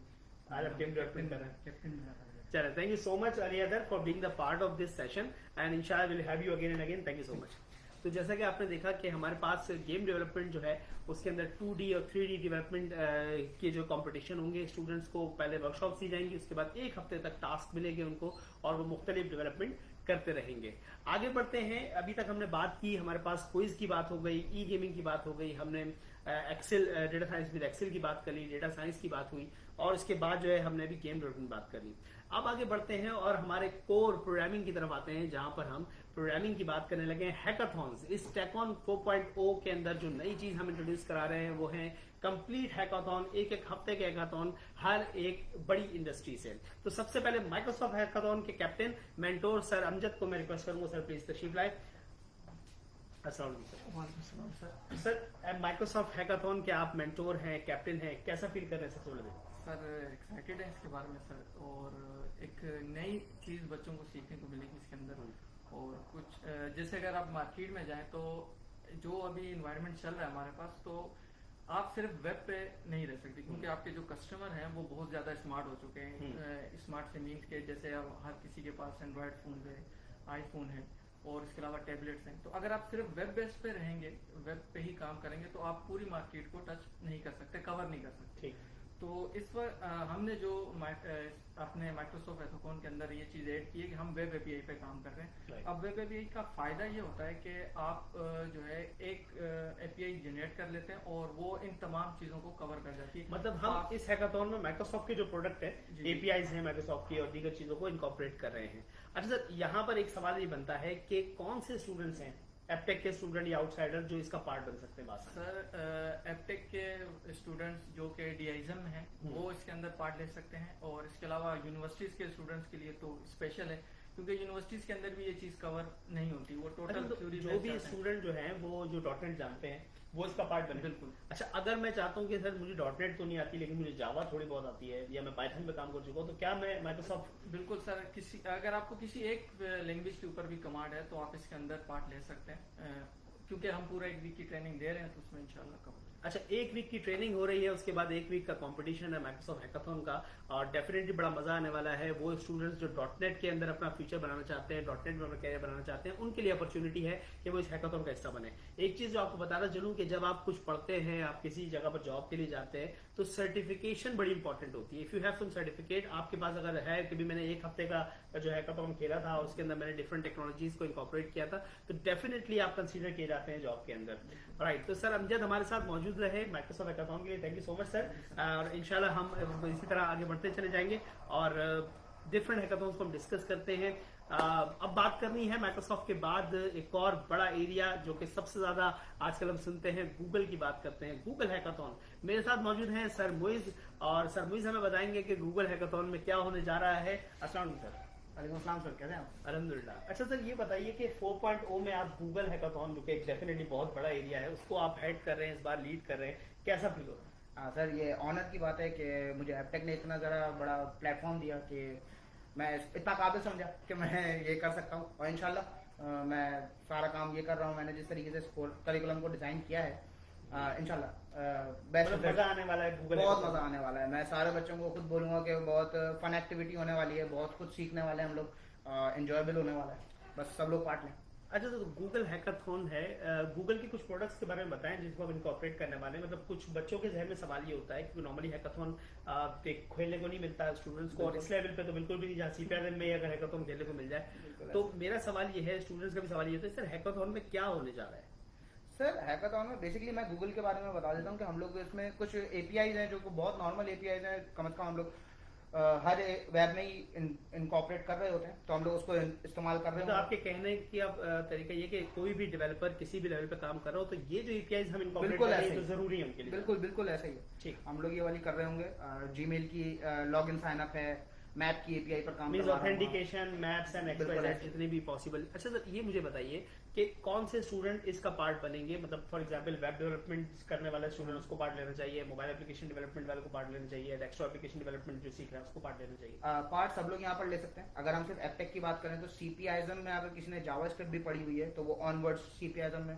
आज आप गेम डेवलपमेंट कर रहे हैं। कैप्टन बना था। चलो, thank you so much Ali Athar for being the part of this session and इंशाल्लाह will have you again and again. Thank you so much. तो जैसा कि आपने देखा कि हमारे पास गेम डेवलपमेंट जो है उसके अंदर 2D और 3D डेवलपमेंट के जो कंपटीशन होंगे, स्टूडेंट्स को पहले वर्कशॉप दी जाएंगी, उसके बाद एक हफ्ते तक टास्क मिलेंगे उनको और वो मुख्तलिफ डेवलपमेंट करते रहेंगे। आगे बढ़ते हैं। अभी तक हमने बात की, हमारे पास क्विज की बात हो गई, ई गेमिंग की बात हो गई, हमने Excel data science with Excel की बात कर ली, डेटा साइंस की बात हुई और इसके बाद जो है हमने अभी गेम डेवलपमेंट बात कर ली। अब आगे बढ़ते हैं और हमारे कोर प्रोग्रामिंग की तरफ आते हैं, जहां पर हम प्रोग्रामिंग की बात करने लगे हैं हैकाथॉन्स। इस टेकॉन 4.0 के अंदर जो नई चीज हम इंट्रोड्यूस करा रहे हैं वो है कंप्लीट हैकाथॉन, एक हफ्ते के हैकाथॉन हर एक बड़ी इंडस्ट्री से। तो सबसे पहले माइक्रोसॉफ्ट हैकाथॉन के कैप्टन मेंटोर सर अमजद को मैं रिक्वेस्ट करूंगा, सर प्लीज तशरीफ लाए। अस्सलाम सर, माइक्रोसॉफ्ट हैकाथॉन के आप मेंटोर हैं, कैप्टन हैं, कैसा फील कर रहे हैं सबसे पहले? सर एक्साइटेड है इसके बारे में सर, और एक नई चीज़ बच्चों को सीखने को मिलेगी इसके अंदर। और कुछ जैसे अगर आप मार्केट में जाएं तो जो अभी इन्वायरमेंट चल रहा है हमारे पास, तो आप सिर्फ वेब पे नहीं रह सकते, क्योंकि आपके जो कस्टमर हैं वो बहुत ज़्यादा स्मार्ट हो चुके हैं। स्मार्ट से मीन्स के जैसे अब हर किसी के पास एंड्रॉयड फ़ोन है, आईफोन है और इसके अलावा टैबलेट्स हैं। तो अगर आप सिर्फ वेब बेस पे रहेंगे, वेब पे ही काम करेंगे, तो आप पूरी मार्केट को टच नहीं कर सकते, कवर नहीं कर सकते। तो इस पर हमने जो अपने माइक्रोसॉफ्ट हैकाथॉन के अंदर ये चीज़ ऐड की है कि हम वेब एपीआई पे काम कर रहे हैं। अब वेब एपीआई का फायदा ये होता है कि आप जो है एक एपीआई जनरेट कर लेते हैं और वो इन तमाम चीज़ों को कवर कर जाती है। मतलब हम इस हैकाथॉन में माइक्रोसॉफ्ट के जो प्रोडक्ट है, एपीआईज हैं माइक्रोसॉफ्ट की और दीगर चीजों को इनकॉर्पोरेट कर रहे हैं। अच्छा सर, यहाँ पर एक सवाल ये बनता है कि कौन से स्टूडेंट्स हैं एपटेक के स्टूडेंट या आउटसाइडर जो इसका पार्ट बन सकते हैं? बात सर एपटेक के स्टूडेंट्स जो कि डीआईजम हैं वो इसके अंदर पार्ट ले सकते हैं, और इसके अलावा यूनिवर्सिटीज के स्टूडेंट्स के लिए तो स्पेशल है, क्योंकि यूनिवर्सिटीज के अंदर भी ये चीज कवर नहीं होती, वो टोटल थ्योरी जो भी स्टूडेंट जो है वो जो डॉटनेट जानते हैं वो इसका पार्ट बने। बिल्कुल। अच्छा, अगर मैं चाहता हूँ कि सर मुझे डॉटनेट तो नहीं आती लेकिन मुझे जावा थोड़ी बहुत आती है या मैं पाइथन पे काम कर चुका हूँ, तो क्या मैं माइक्रोसॉफ्ट? बिल्कुल सर, अगर आपको किसी एक लैंग्वेज के ऊपर भी कमांड है तो आप इसके अंदर पार्ट ले सकते हैं, क्योंकि हम पूरा एक वीक की ट्रेनिंग दे रहे हैं, तो उसमें इंशाल्लाह कवर अच्छा, एक वीक की ट्रेनिंग हो रही है, उसके बाद एक वीक का कंपटीशन है माइक्रोसॉफ्ट हैकाथॉन का, और डेफिनेटली बड़ा मजा आने वाला है। वो स्टूडेंट्स जो .NET के अंदर अपना फ्यूचर बनाना चाहते हैं, .NEट में अपना कैरियर बनाना चाहते हैं, उनके लिए अपॉर्चुनिटी है कि वो इस हैकाथॉन का हिस्सा बने। एक चीज जो आपको बताना चलूं कि जब आप कुछ पढ़ते हैं, आप किसी जगह पर जॉब के लिए जाते हैं, तो सर्टिफिकेशन बड़ी इंपॉर्टेंट होती है। If you have some certificate आपके पास अगर है कि भी मैंने एक हफ्ते का जो हैकाथॉन खेला था, उसके अंदर मैंने डिफरेंट टेक्नोलॉजीज को इनकॉर्पोरेट किया था, तो डेफिनेटली आप कंसीडर किए जाते हैं जॉब के अंदर। राइट, तो सर अमजद हमारे साथ मौजूद रहे माइक्रोसॉफ्ट हैकाथॉन के लिए, thank you so much sir. और इंशाल्लाह हम इसी तरह आगे बढ़ते चले जाएंगे और डिफरेंट हैकाथॉन्स को हम डिस्कस करते हैं। अब बात करनी है माइक्रोसॉफ्ट के बाद एक और बड़ा एरिया जो कि सबसे ज्यादा आजकल हम सुनते हैं, गूगल की बात करते हैं, गूगल हैकाथॉन। मेरे साथ मौजूद हैं सर मुइज, और सर मुइज हमें बताएंगे कि गूगल हैकाथॉन में क्या होने जा रहा है। अस्सलाम वालेकुम सर। वालेकुम अस्सलाम सर, कैसे हैं आप? अल्हम्दुलिल्लाह। अच्छा सर, ये बताइए कि 4.0 में आप गूगल हैकाथॉन, जो कि डेफिनेटली बहुत बड़ा एरिया है, उसको आप हेड कर रहे हैं, इस बार लीड कर रहे हैं, कैसा फील हो रहा है? हाँ सर, ये ऑनर की बात है कि मुझे एपटेक ने इतना ज़रा बड़ा प्लेटफॉर्म दिया कि मैं इतना काबिल समझा कि मैं ये कर सकता हूँ, और इंशाल्लाह मैं सारा काम ये कर रहा हूँ। मैंने जिस तरीके से करिकुलम को डिज़ाइन किया है, इंशाल्लाह बेस्ट मजा आने वाला है गूगल, बहुत मज़ा आने वाला है। मैं सारे बच्चों को खुद बोलूँगा कि बहुत फन एक्टिविटी होने वाली है, बहुत कुछ सीखने वाले हैं हम लोग, इंजॉयबल होने वाला है, बस सब लोग पार्ट लें। अच्छा, तो गूगल हैकाथॉन है, गूगल के कुछ प्रोडक्ट्स के बारे में बताएं जिसको हम इनकॉर्पोरेट करने वाले हैं। मतलब कुछ बच्चों के जहन में सवाल ये होता है कि नॉर्मली हैकाथॉन खेलने को नहीं मिलता है स्टूडेंट्स को, और इस लेवल पे तो बिल्कुल भी नहीं, जहाँ CPRM में अगर हैकाथॉन खेलने को मिल जाए। तो मेरा सवाल ये है, स्टूडेंट्स का भी सवाल ये होता है, सर हैकाथॉन में क्या होने जा रहा है? सर हैकाथॉन में बेसिकली मैं गूगल के बारे में बता देता हूँ कि हम लोग इसमें कुछ APIs हैं जो बहुत नॉर्मल APIs हैं, कम से कम हम लोग हर वेब में ही इनकॉर्पोरेट कर रहे होते हैं, तो हम लोग उसको इस्तेमाल कर रहे तो हैं। आपके कहने की अब तरीका ये कि कोई भी डेवलपर किसी भी लेवल पे काम कर रहा हो, तो ये जो APIs हम इनकॉर्पोरेट बिल्कुल कर रहे ऐसे हैं ही। तो जरूरी है उनके लिए। बिल्कुल बिल्कुल ऐसे ही है। ठीक, हम लोग ये वाली कर रहे होंगे। जीमेल की लॉग इन साइन अप है, मैप की API पर काम मींस करवा रहा हूं। ऑथेंटिकेशन, मैप्स एंड बिल्कुल XYZ ऐसे। जितने भी पॉसिबल। अच्छा सर, ये मुझे बताइए कि कौन से स्टूडेंट इसका पार्ट बनेंगे? मतलब फॉर एग्जांपल वेब डेवलपमेंट करने वाला स्टूडेंट उसको पार्ट लेना चाहिए, मोबाइल एप्लीकेशन डेवलपमेंट वाले को पार्ट लेना चाहिए, डेस्कटॉप एप्लीकेशन डेवलपमेंट जो सीख रहा है उसको पार्ट लेना चाहिए? पार्ट सब लोग यहाँ पर ले सकते हैं। अगर हम सिर्फ एपटेक की बात करें तो CPISM में अगर किसी ने जावास्क्रिप्ट भी पढ़ी हुई है तो वो ऑनवर्ड्स CPISM में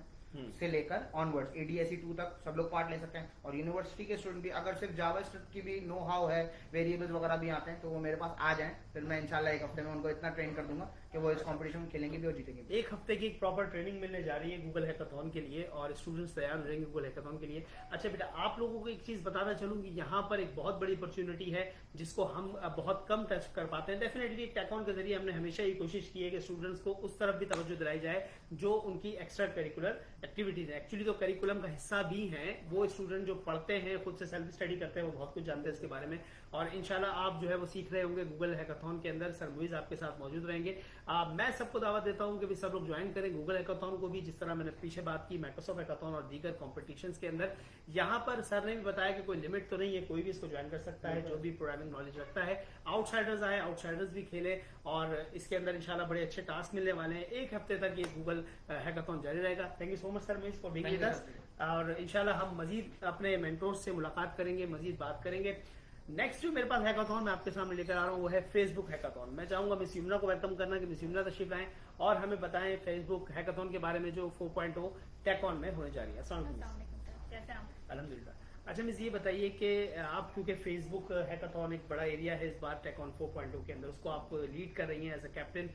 से लेकर ऑनवर्ड्स ADSE2 तक सब लोग पार्ट ले सकते हैं। और यूनिवर्सिटी के स्टूडेंट भी अगर सिर्फ जावास्क्रिप्ट की भी नो हाउ है, वेरिएबल्स वगैरह भी आते हैं, तो वो मेरे पास आ जाएं, फिर मैं इंशाल्लाह एक हफ्ते में उनको इतना ट्रेन कर दूंगा कि वो इस कंपटीशन में खेलेंगे भी और जीतेंगे भी। एक हफ्ते की एक प्रॉपर ट्रेनिंग मिलने जा रही है गूगल हैकाथॉन के लिए, और स्टूडेंट्स तैयार हो रहेंगे गूगल हैकाथॉन के लिए। अच्छा बेटा, आप लोगों को एक चीज बताना चाहूंगी, यहाँ पर एक बहुत बड़ी अपॉर्चुनिटी है जिसको हम बहुत कम टच कर पाते हैं। डेफिनेटली टैकॉन के जरिए हमने हमेशा ही कोशिश की है कि स्टूडेंट्स को उस तरफ भी तवज्जो दिलाई जाए जो उनकी एक्स्ट्रा करिकुलर एक्टिविटीज है, एक्चुअली तो करिकुलम का हिस्सा भी हैं। वो स्टूडेंट जो पढ़ते हैं, खुद से सेल्फ स्टडी करते हैं, वो बहुत कुछ जानते हैं इसके बारे में, और इंशाल्लाह आप जो है वो सीख रहे होंगे गूगल हैकाथॉन के अंदर। सर मुइज आपके साथ मौजूद रहेंगे। मैं सबको दावत देता हूं कि भी सब लोग ज्वाइन करें गूगल हैकाथॉन को भी, जिस तरह मैंने पीछे बात की माइक्रोसॉफ्ट हैकाथॉन और दीगर कॉम्पिटिशंस के अंदर। यहाँ पर सर ने भी बताया कि कोई लिमिट तो नहीं है, कोई भी इसको ज्वाइन कर सकता है जो भी प्रोग्रामिंग नॉलेज रखता है। आउटसाइडर्स आए, आउटसाइडर्स भी खेले, और इसके अंदर इंशाल्लाह बड़े अच्छे टास्क मिलने वाले हैं। एक हफ्ते तक ये गूगल हैकाथॉन जारी रहेगा। Thank you so much sir Muiz for being with us, और इंशाल्लाह हम मजीद अपने मेंटोर्स से मुलाकात करेंगे, मजीद बात करेंगे। नेक्स्ट जो मेरे पास हैकाथॉन मैं आपके सामने लेकर आ रहा हूँ वो है फेसबुक हैकाथॉन। मैं चाहूंगा मिस यमुना को वेलकम करना कि मिस यमुना तशरीफ लाएं और हमें बताएं फेसबुक हैकाथॉन के बारे में जो 4.0 टैकॉन में होने जा रही है। अस्सलाम वालेकुम। कैसे हैं आप? अल्हम्दुलिल्लाह। अच्छा मिस, ये बताइए कि आप, क्योंकि फेसबुक हैकाथॉन एक बड़ा एरिया है इस बार टैकॉन 4.0 के अंदर, उसको आप लीड कर रही हैं एज अ कैप्टन,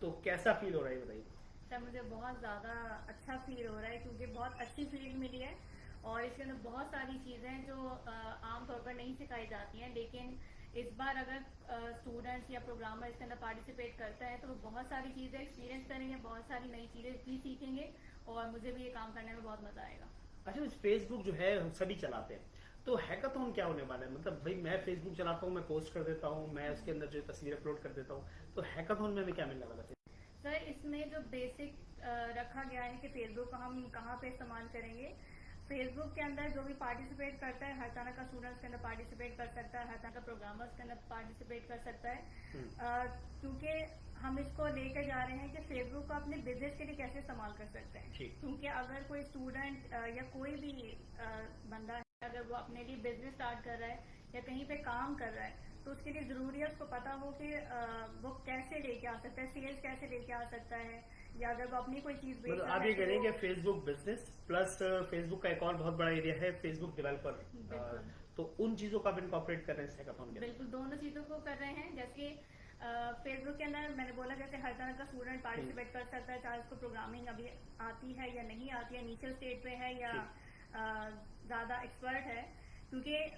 तो कैसा फील हो रहा है बताइए? सर मुझे बहुत ज़्यादा अच्छा फील हो रहा है क्योंकि बहुत अच्छी फील्ड मिली है और इसके अंदर बहुत सारी चीज़ें हैं जो आमतौर पर नहीं सिखाई जाती हैं, लेकिन इस बार अगर स्टूडेंट्स या प्रोग्रामर इसके अंदर पार्टिसिपेट करता है तो वो बहुत सारी चीज़ें एक्सपीरियंस करेंगे, बहुत सारी नई चीज़ें भी सीखेंगे, और मुझे भी ये काम करने में बहुत मज़ा आएगा। अच्छा, फेसबुक जो है हम सभी चलाते हैं, तो हैकाथॉन क्या होने वाला है? मतलब भाई मैं फेसबुक चलाता हूँ, मैं पोस्ट कर देता हूँ, मैं उसके अंदर जो तस्वीर अपलोड कर देता हूँ, तो हैकाथॉन में हमें क्या मिलने वाला है? सर इसमें जो बेसिक रखा गया है कि फेसबुक को हम कहाँ पे इस्तेमाल करेंगे। फेसबुक के अंदर जो भी पार्टिसिपेट करता है, हर तरह का स्टूडेंट्स के अंदर पार्टिसिपेट कर सकता है, हर तरह का प्रोग्रामर्स के अंदर पार्टिसिपेट कर सकता है, क्योंकि हम इसको लेकर जा रहे हैं कि फेसबुक को अपने बिजनेस के लिए कैसे इस्तेमाल कर सकते हैं। क्योंकि अगर कोई स्टूडेंट या कोई भी बंदा है, अगर वो अपने लिए बिजनेस स्टार्ट कर रहा है या कहीं पे काम कर रहा है, तो उसके लिए जरूरी है उसको पता हो कि वो कैसे लेके आ सकता है, सेल्स कैसे लेके आ सकता है, या अगर वो अपनी कोई चीज बेच मतलब रहा आप है ये तो करें कि वो- फेसबुक बिजनेस प्लस फेसबुक का एक और बहुत बड़ा एरिया है फेसबुक डेवलपर, बिल्कुल। तो उन चीजों का आप इनकॉर्पोरेट कर रहे हैं हैकाथॉन के अंदर। बिल्कुल दोनों चीजों को कर रहे हैं। जैसे फेसबुक के अंदर मैंने बोला जैसे हर तरह का स्टूडेंट पार्टिसिपेट कर सकता है, चाहे उसको प्रोग्रामिंग अभी आती है या नहीं आती है, इनिशियल स्टेज पे है या ज्यादा एक्सपर्ट है, क्योंकि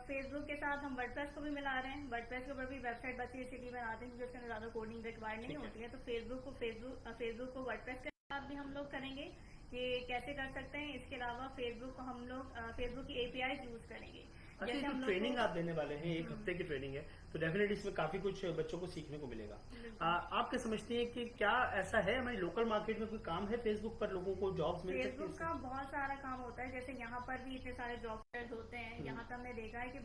फेसबुक के साथ हम वर्डप्रेस को भी मिला रहे हैं। वर्डप्रेस के ऊपर भी वेबसाइट बच्चे इसीलिए बनाते हैं क्योंकि उसके अंदर ज्यादा कोडिंग रिक्वायर्ड नहीं होती है। तो फेसबुक को वर्डप्रेस के साथ भी हम लोग करेंगे कि कैसे कर सकते हैं। इसके अलावा फेसबुक को हम लोग फेसबुक की APIs यूज करेंगे। अच्छा, जैसे जो हम लोग ट्रेनिंग को- आप देने वाले हैं, एक हफ्ते की ट्रेनिंग है, तो डेफिनेटली इसमें काफी कुछ बच्चों को सीखने को मिलेगा। आप क्या समझती हैं कि क्या ऐसा है हमारी लोकल मार्केट में कोई काम है फेसबुक पर लोगों को जॉब्स मिल सकती फेसबुक का है? बहुत सारा काम होता है। जैसे यहाँ पर भी इतने सारे जॉब फेयर्स होते हैं। यहाँ पर हमने देखा है कि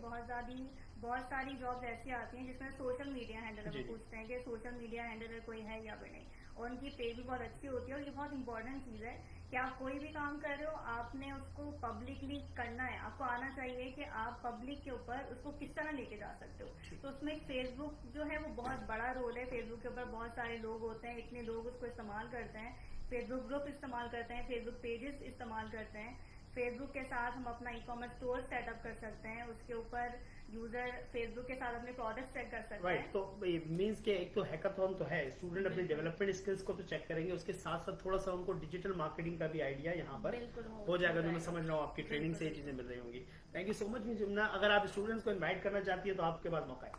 बहुत सारी जॉब्स ऐसी आती हैं जिसमें सोशल मीडिया हैंडलर जी, जी। पूछते हैं कि सोशल मीडिया हैंडलर कोई है या फिर नहीं, और उनकी पे भी बहुत अच्छी होती है। और ये बहुत इंपॉर्टेंट चीज है कि आप कोई भी काम कर रहे हो, आपने उसको पब्लिकली करना है। आपको आना चाहिए कि आप पब्लिक के ऊपर उसको किस तरह लेके जा सकते हो। तो उसमें फेसबुक जो है वो बहुत बड़ा रोल है। फेसबुक के ऊपर बहुत सारे लोग होते हैं, इतने लोग उसको इस्तेमाल करते हैं, फेसबुक ग्रुप इस्तेमाल करते हैं, फेसबुक पेजेस इस्तेमाल करते हैं। फेसबुक के साथ हम अपना ई-कॉमर्स स्टोर सेटअप कर सकते हैं, उसके ऊपर यूजर फेसबुक के साथ अपने प्रोडक्ट चेक कर सकते राइट, हैं। तो मीन्स के एक तो हैकाथॉन तो है, स्टूडेंट अपने डेवलपमेंट स्किल्स को तो चेक करेंगे, उसके साथ साथ थोड़ा सा उनको डिजिटल मार्केटिंग का भी आइडिया यहाँ पर बिल्कुल हो जाएगा, जो मैं समझ रहा हूँ आपकी ट्रेनिंग से ये चीजें मिल रही होंगी। Thank you so much miss Jamuna. अगर आप स्टूडेंट्स को इन्वाइट करना चाहती है तो आपके पास मौका है।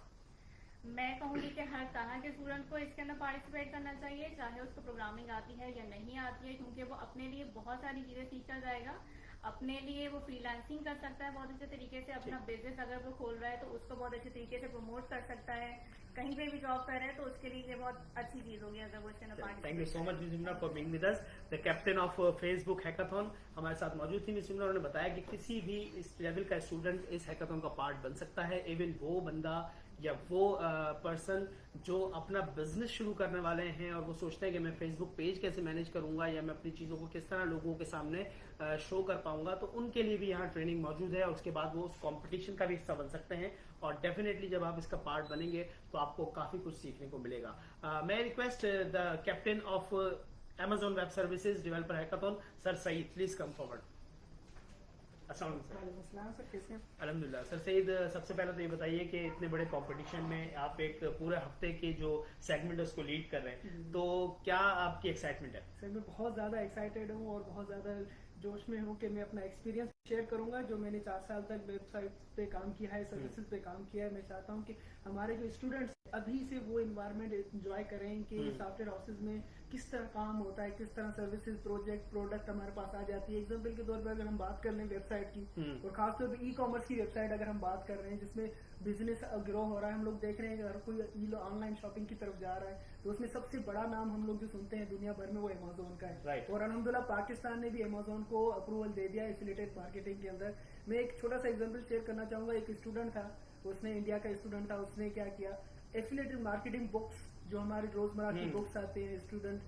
मैं कहूंगी कि हर तरह के स्टूडेंट को इसके अंदर पार्टिसिपेट करना चाहिए, चाहे उसको प्रोग्रामिंग आती है या नहीं आती है, क्योंकि वो अपने लिए बहुत सारी चीजें सीखता जाएगा। अपने लिए वो फ्रीलांसिंग कर सकता है बहुत अच्छे तरीके से, अपना बिजनेस अगर वो खोल रहा है तो उसको बहुत अच्छे तरीके से प्रमोट कर सकता है। कहीं पे भी जॉब कर रहे हैं तो उसके लिए ये बहुत अच्छी चीज होगी अगर वो इसके अंदर thank you participate so much miss Jamuna for being with us. The captain of Facebook hackathon हमारे साथ मौजूद थी मिस जमुना। उन्होंने बताया कि किसी भी इस लेवल का स्टूडेंट इस हैकाथॉन का पार्ट बन सकता है। इवन वो बंदा या वो पर्सन जो अपना बिजनेस शुरू करने वाले हैं और वो सोचते हैं कि मैं फेसबुक पेज कैसे मैनेज करूंगा या मैं अपनी चीजों को किस तरह लोगों के सामने शो कर पाऊंगा, तो उनके लिए भी यहाँ ट्रेनिंग मौजूद है और उसके बाद वो उस कंपटीशन का भी हिस्सा बन सकते हैं। और डेफिनेटली जब आप इसका पार्ट बनेंगे तो आपको काफी कुछ सीखने को मिलेगा। मैं request the captain of Amazon web services developer hackathon sir Saeed, please come forward. अल्हम्दुलिल्लाह। सर सईद, सबसे पहले तो ये बताइए कि इतने बड़े कंपटीशन में आप एक पूरे हफ्ते के जो सेगमेंट है उसको लीड कर रहे हैं, तो क्या आपकी एक्साइटमेंट है? सर मैं बहुत ज़्यादा एक्साइटेड हूँ और बहुत ज़्यादा जोश में हूँ कि मैं अपना एक्सपीरियंस शेयर करूंगा। जो मैंने 4 साल तक वेबसाइट पे काम किया है, सर्विसेज पे काम किया है, मैं चाहता हूँ कि हमारे जो स्टूडेंट्स अभी से वो इन्वायरमेंट एंजॉय करें कि सॉफ्टवेयर हाउसेज में किस तरह काम होता है, किस तरह सर्विसेज प्रोजेक्ट प्रोडक्ट हमारे पास आ जाती है। एग्जाम्पल के तौर पर अगर हम बात कर लें वेबसाइट की, और खासतौर पर ई-कॉमर्स की वेबसाइट अगर हम बात कर रहे हैं जिसमें बिजनेस ग्रो हो रहा है, हम लोग देख रहे हैं कि हर कोई ऑनलाइन शॉपिंग की तरफ जा रहा है, तो उसमें सबसे बड़ा नाम हम लोग जो सुनते हैं दुनिया भर में वो अमेज़न का है। Right. और अल्हम्दुलिल्लाह पाकिस्तान ने भी अमेज़न को अप्रूवल दे दिया एफिलिएटेड मार्केटिंग के अंदर। मैं एक छोटा सा एग्जांपल शेयर करना चाहूंगा। एक स्टूडेंट था, उसने इंडिया का स्टूडेंट था, उसने क्या किया, एफिलिएटेड मार्केटिंग बुक्स जो हमारे रोजमर्रा की बुक्स आते हैं स्टूडेंट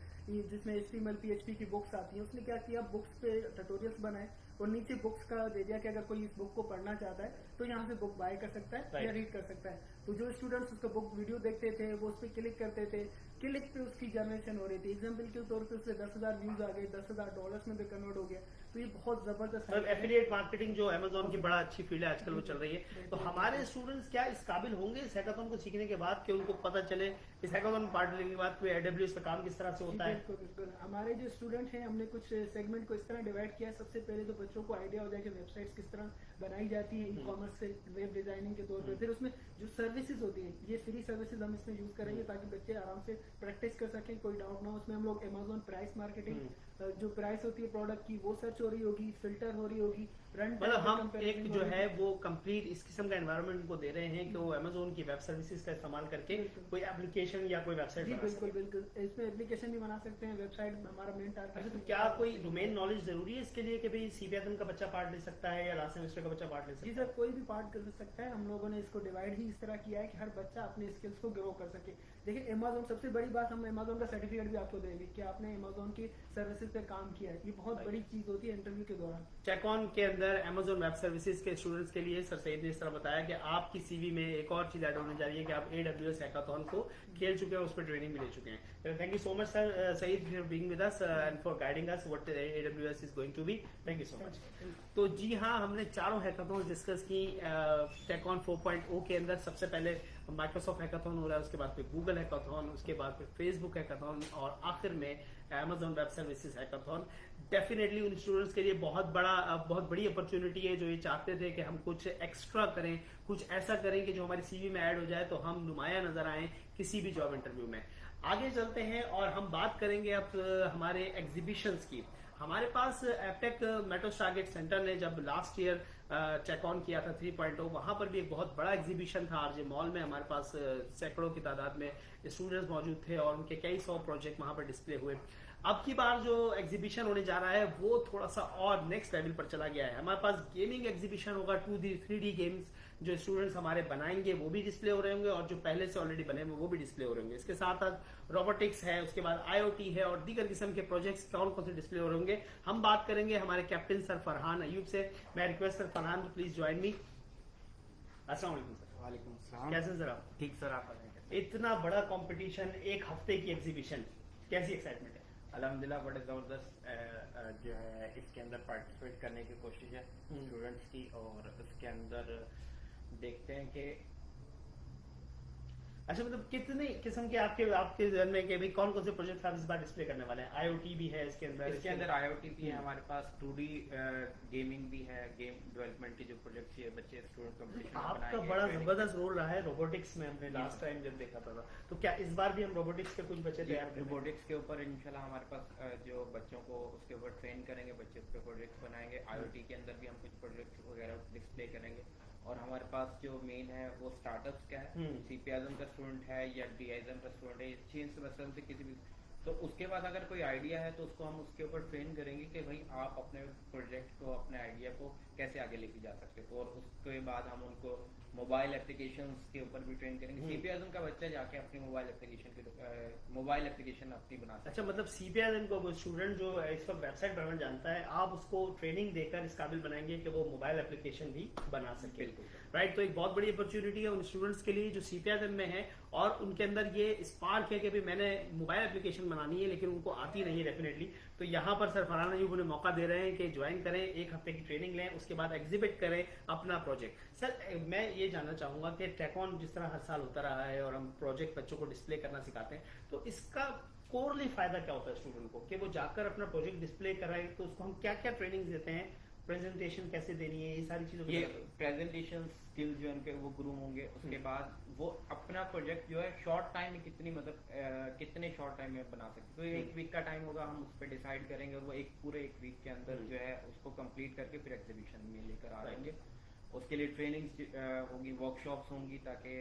जिसमें HTML PHP की बुक्स आती हैं, उसने क्या किया, बुक्स पे ट्यूटोरियल्स बनाए और नीचे बुक्स का दे दिया कि अगर कोई इस बुक को पढ़ना चाहता है तो यहाँ से बुक बाय कर सकता है या रीड कर सकता है। तो जो स्टूडेंट्स उसका बुक वीडियो देखते थे वो उस पर क्लिक करते थे, क्लिक पे उसकी जनरेशन हो रही थी। एग्जाम्पल के तौर पे उससे 10,000 व्यूज आ गए, $10,000 में भी कन्वर्ट हो गया। तो ये बहुत जबरदस्त मतलब एफिलिएट मार्केटिंग जो अमेज़न की बड़ा अच्छी फील्ड है आजकल वो चल रही है। तो हमारे स्टूडेंट्स क्या इस काबिल होंगे इस हैकाथॉन को सीखने के बाद कि उनको पता चले इस हैकाथॉन में पार्ट लेने के बाद कोई AWS का काम किस तरह से होता है? बिल्कुल बिल्कुल। हमारे जो स्टूडेंट हैं हमने कुछ सेगमेंट को इस तरह डिवाइड किया है। सबसे पहले तो बच्चों को आइडिया हो जाए कि वेबसाइट्स किस तरह बनाई जाती है ई-कॉमर्स से वेब डिजाइनिंग के तौर पे। फिर उसमें जो सर्विसेज होती है, ये फ्री सर्विसेज हम इसमें यूज करेंगे ताकि बच्चे आराम से प्रैक्टिस कर सकें, कोई डाउट ना हो। उसमें हम लोग अमेज़न प्राइस मार्केटिंग, जो प्राइस होती है प्रोडक्ट की वो सर्च हो रही होगी, फिल्टर हो रही होगी, रन मतलब हम एक जो है वो कंप्लीट इस किस्म का एनवायरनमेंट उनको दे रहे हैं कि वो अमेज़न की वेब सर्विसेज का इस्तेमाल करके कोई एप्लीकेशन या कोई वेबसाइट बना बिल्कुल बिल्कुल। इसमें एप्लीकेशन भी बना सकते हैं, वेबसाइट हमारा मेन टारगेट। अच्छा, तो क्या कोई डोमेन नॉलेज जरूरी है इसके लिए कि भाई CPISM का बच्चा पार्ट ले सकता है या लास्ट सेमेस्टर का बच्चा पार्ट ले जी सकता है? सर, कोई भी पार्ट कर सकता है। हम लोगों ने इसको डिवाइड ही इस तरह किया है कि हर बच्चा अपने स्किल्स को ग्रो कर सके। देखिए अमेजोन, सबसे बड़ी बात, हम अमेजोन का सर्टिफिकेट भी आपको देंगे कि आपने अमेजोन की सर्विसेज पे काम किया है, ये बहुत बड़ी चीज होती है इंटरव्यू के दौरान। चेकऑन के अंदर अमेजोन वेब सर्विसेज के स्टूडेंट्स के लिए सर सईद ने इस तरह बताया कि आपकी सीवी में एक और चीज ऐड होने जा रही है कि आप AWS हैकाथॉन को खेल चुके हैं, उस पर ट्रेनिंग भी ले चुके हैं। Thank you so much sir Saeed for being with us and for guiding us what AWS is going to be. Thank you so much. तो जी हाँ, हमने चारों हैकाथॉन डिस्कस की टेकऑन 4.0 के अंदर। सबसे पहले माइक्रोसॉफ्ट हैकाथॉन हो रहा है, उसके बाद फिर गूगल हैकाथॉन, उसके बाद फिर फेसबुक हैकाथॉन और आखिर में Amazon web services hackathon. Definitely उन स्टूडेंट्स के लिए बहुत बड़ी अपॉर्चुनिटी है जो ये चाहते थे कि हम कुछ एक्स्ट्रा करें, कुछ ऐसा करें कि जो हमारी सीवी में ऐड हो जाए तो हम नुमाया नजर आए किसी भी जॉब इंटरव्यू में। आगे चलते हैं और हम बात करेंगे अब हमारे एग्जीबिशंस की। हमारे पास एपेक मेट्रो स्टारगेट सेंटर ने जब लास्ट ईयर चेक ऑन किया था 3.0, वहां पर भी एक बहुत बड़ा एग्जीबिशन था आरजे मॉल में। हमारे पास सैकड़ों की तादाद में स्टूडेंट्स मौजूद थे और उनके कई सौ प्रोजेक्ट वहां पर डिस्प्ले हुए। अब की बार जो एग्जीबिशन होने जा रहा है वो थोड़ा सा और नेक्स्ट लेवल पर चला गया है। हमारे पास गेमिंग एग्जीबिशन होगा, 2D 3D गेम्स जो स्टूडेंट्स हमारे बनाएंगे वो भी डिस्प्ले हो रहे होंगे और जो पहले से ऑलरेडी बने हुए वो भी डिस्प्ले हो रहे होंगे। इसके साथ साथ रोबोटिक्स है, उसके बाद IoT है और दीगर किस्म के प्रोजेक्ट्स कौन कौन से डिस्प्ले हो रहे होंगे। हम बात करेंगे हमारे कैप्टन सर फरहान अयूब से। मैं request sir Farhan to please join me. अस्सलाम वालेकुम सर। वालेकुम सलाम। कैसे सर आप? ठीक सर, आप बताएं। इतना बड़ा कंपटीशन, एक हफ्ते की एग्जीबिशन, कैसी एक्साइटमेंट है? अल्हम्दुलिल्लाह बड़े ज़बरदस्त जो है इसके अंदर पार्टिसिपेट करने की कोशिश है स्टूडेंट्स की, और उसके अंदर देखते हैं कि अच्छा, मतलब कितने किस्म के आपके जहन में कि भाई कौन कौन से प्रोजेक्ट आप इस बार डिस्प्ले करने वाले हैं? IoT भी है इसके अंदर IoT भी है हमारे पास, 2D गेमिंग भी है, गेम डेवलपमेंट की जो प्रोजेक्ट है बच्चे स्टूडेंट कंपटीशन आपका बड़ा जबरदस्त रोल रहा है रोबोटिक्स में। हमने लास्ट टाइम जब देखा था तो क्या इस बार भी हम रोबोटिक्स के कुछ बच्चे तैयार करेंगे? रोबोटिक्स के ऊपर इंशाल्लाह हमारे पास जो बच्चों को उसके ऊपर ट्रेन करेंगे, बच्चे उस पर प्रोजेक्ट बनाएंगे। IoT के अंदर भी हम कुछ प्रोजेक्ट वगैरह डिस्प्ले करेंगे। और हमारे पास जो मेन है वो स्टार्टअप्स का है, CPISM का स्टूडेंट है या DISM का स्टूडेंट है, चेंज से किसी भी, तो उसके बाद अगर कोई आइडिया है तो उसको हम उसके ऊपर ट्रेन करेंगे कि भाई आप अपने प्रोजेक्ट को, अपने आइडिया को कैसे आगे लेके जा सकते हो। और उसके बाद हम उनको मोबाइल एप्लीकेशंस के ऊपर भी ट्रेन करेंगे। CPISM का बच्चा जाके अपनी मोबाइल एप्लीकेशन अपनी बना सकता है। अच्छा, मतलब CPISM को स्टूडेंट जो इस वक्त वेबसाइट बनाना जानता है, आप उसको ट्रेनिंग देकर इस काबिल बनाएंगे कि वो मोबाइल एप्लीकेशन भी बना सके। राइट, तो एक बहुत बड़ी अपॉर्चुनिटी है उन स्टूडेंट्स के लिए जो CPISM में है और उनके अंदर ये स्पार्क है कि भाई मैंने मोबाइल एप्लीकेशन बनानी है लेकिन उनको आती नहीं है डेफिनेटली। तो यहाँ पर सर फरहान अयूब उन्हें मौका दे रहे हैं कि ज्वाइन करें, एक हफ्ते की ट्रेनिंग लें, उसके बाद एग्जिबिट करें अपना प्रोजेक्ट। सर मैं ये जानना चाहूंगा कि टेकऑन जिस तरह हर साल होता रहा है और हम प्रोजेक्ट बच्चों को डिस्प्ले करना सिखाते हैं, तो इसका कोरली फायदा क्या होता है स्टूडेंट को कि वो जाकर अपना प्रोजेक्ट डिस्प्ले कराए? तो उसको हम क्या क्या ट्रेनिंग देते हैं, प्रेजेंटेशन कैसे देनी है, ये सारी चीजों? ये प्रेजेंटेशन स्किल्स जो उनके वो ग्रूम होंगे। उसके बाद वो अपना प्रोजेक्ट जो है शॉर्ट टाइम में कितने शॉर्ट टाइम में बना सकते। तो 1 वीक का टाइम होगा, हम उस पर डिसाइड करेंगे और वो पूरे 1 वीक के अंदर जो है उसको कंप्लीट करके फिर एग्जीबिशन में लेकर आ जाएंगे। उसके लिए ट्रेनिंग होगी, वर्कशॉप्स होंगी ताकि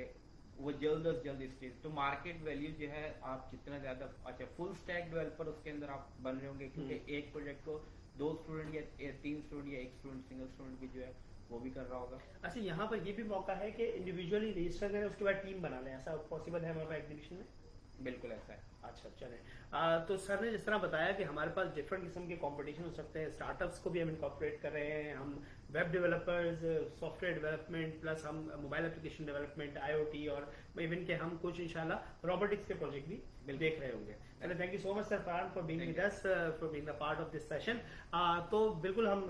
वो जल्द अज जल्द स्टेज। तो मार्केट वैल्यू जो है आप जितना ज्यादा, अच्छा फुल स्टैक डेवलपर उसके अंदर आप बन रहे होंगे क्योंकि एक प्रोजेक्ट को 2 स्टूडेंट या 3 स्टूडेंट या 1 स्टूडेंट, सिंगल स्टूडेंट भी जो है वो भी कर रहा होगा। अच्छा, यहाँ पर ये भी मौका है कि इंडिविजुअली रजिस्टर करें उसके बाद टीम बना लें, ऐसा पॉसिबल है हमारे एग्जीबिशन में? बिल्कुल ऐसा है। अच्छा, चले। तो सर ने जिस तरह बताया कि हमारे पास डिफरेंट किस्म के कंपटीशन हो सकते हैं, स्टार्टअप्स को भी हम इनकॉर्पोरेट कर रहे हैं, हम web developers, software development plus हम मोबाइल एप्लीकेशन डेवलपमेंट, IoT और इवन के हम कुछ इंशाल्लाह रोबोटिक्स के प्रोजेक्ट भी देख रहे होंगे। चलो, thank you so much sir Farhan for being with us, for being the part of this session. तो बिल्कुल हम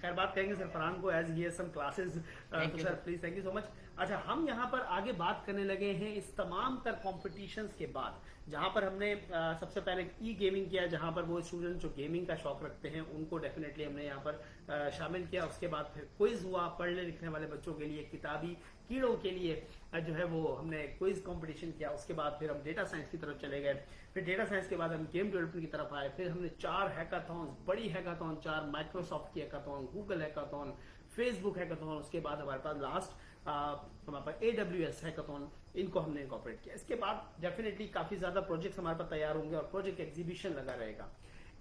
खैर बात करेंगे सर फरहान को as he has some classes. तो sir please, thank you so much. अच्छा, हम यहाँ पर आगे बात करने लगे हैं इस तमाम तर कॉम्पिटिशन्स के बाद, जहाँ पर हमने सबसे पहले गेमिंग किया, जहाँ पर वो स्टूडेंट जो गेमिंग का शौक रखते हैं उनको डेफिनेटली हमने यहाँ पर शामिल किया। उसके बाद फिर क्विज हुआ, पढ़ने लिखने वाले बच्चों के लिए, किताबी कीड़ों के लिए जो है वो हमने क्विज कंपटीशन किया। उसके बाद फिर हम डेटा साइंस की तरफ चले गए, फिर डेटा साइंस के बाद हम गेम डेवलपमेंट की तरफ आए, फिर हमने 4 हैकाथॉन, बड़ी हैकाथॉन 4, माइक्रोसॉफ्ट की hackathon, Google hackathon, Facebook hackathon, उसके बाद हमारे पास लास्ट हमारे पास AWS हैकाथॉन, इनको हमने इनकॉर्पोरेट किया। इसके बाद डेफिनेटली काफी ज्यादा प्रोजेक्ट्स हमारे पास तैयार होंगे और प्रोजेक्ट एग्जीबिशन लगा रहेगा।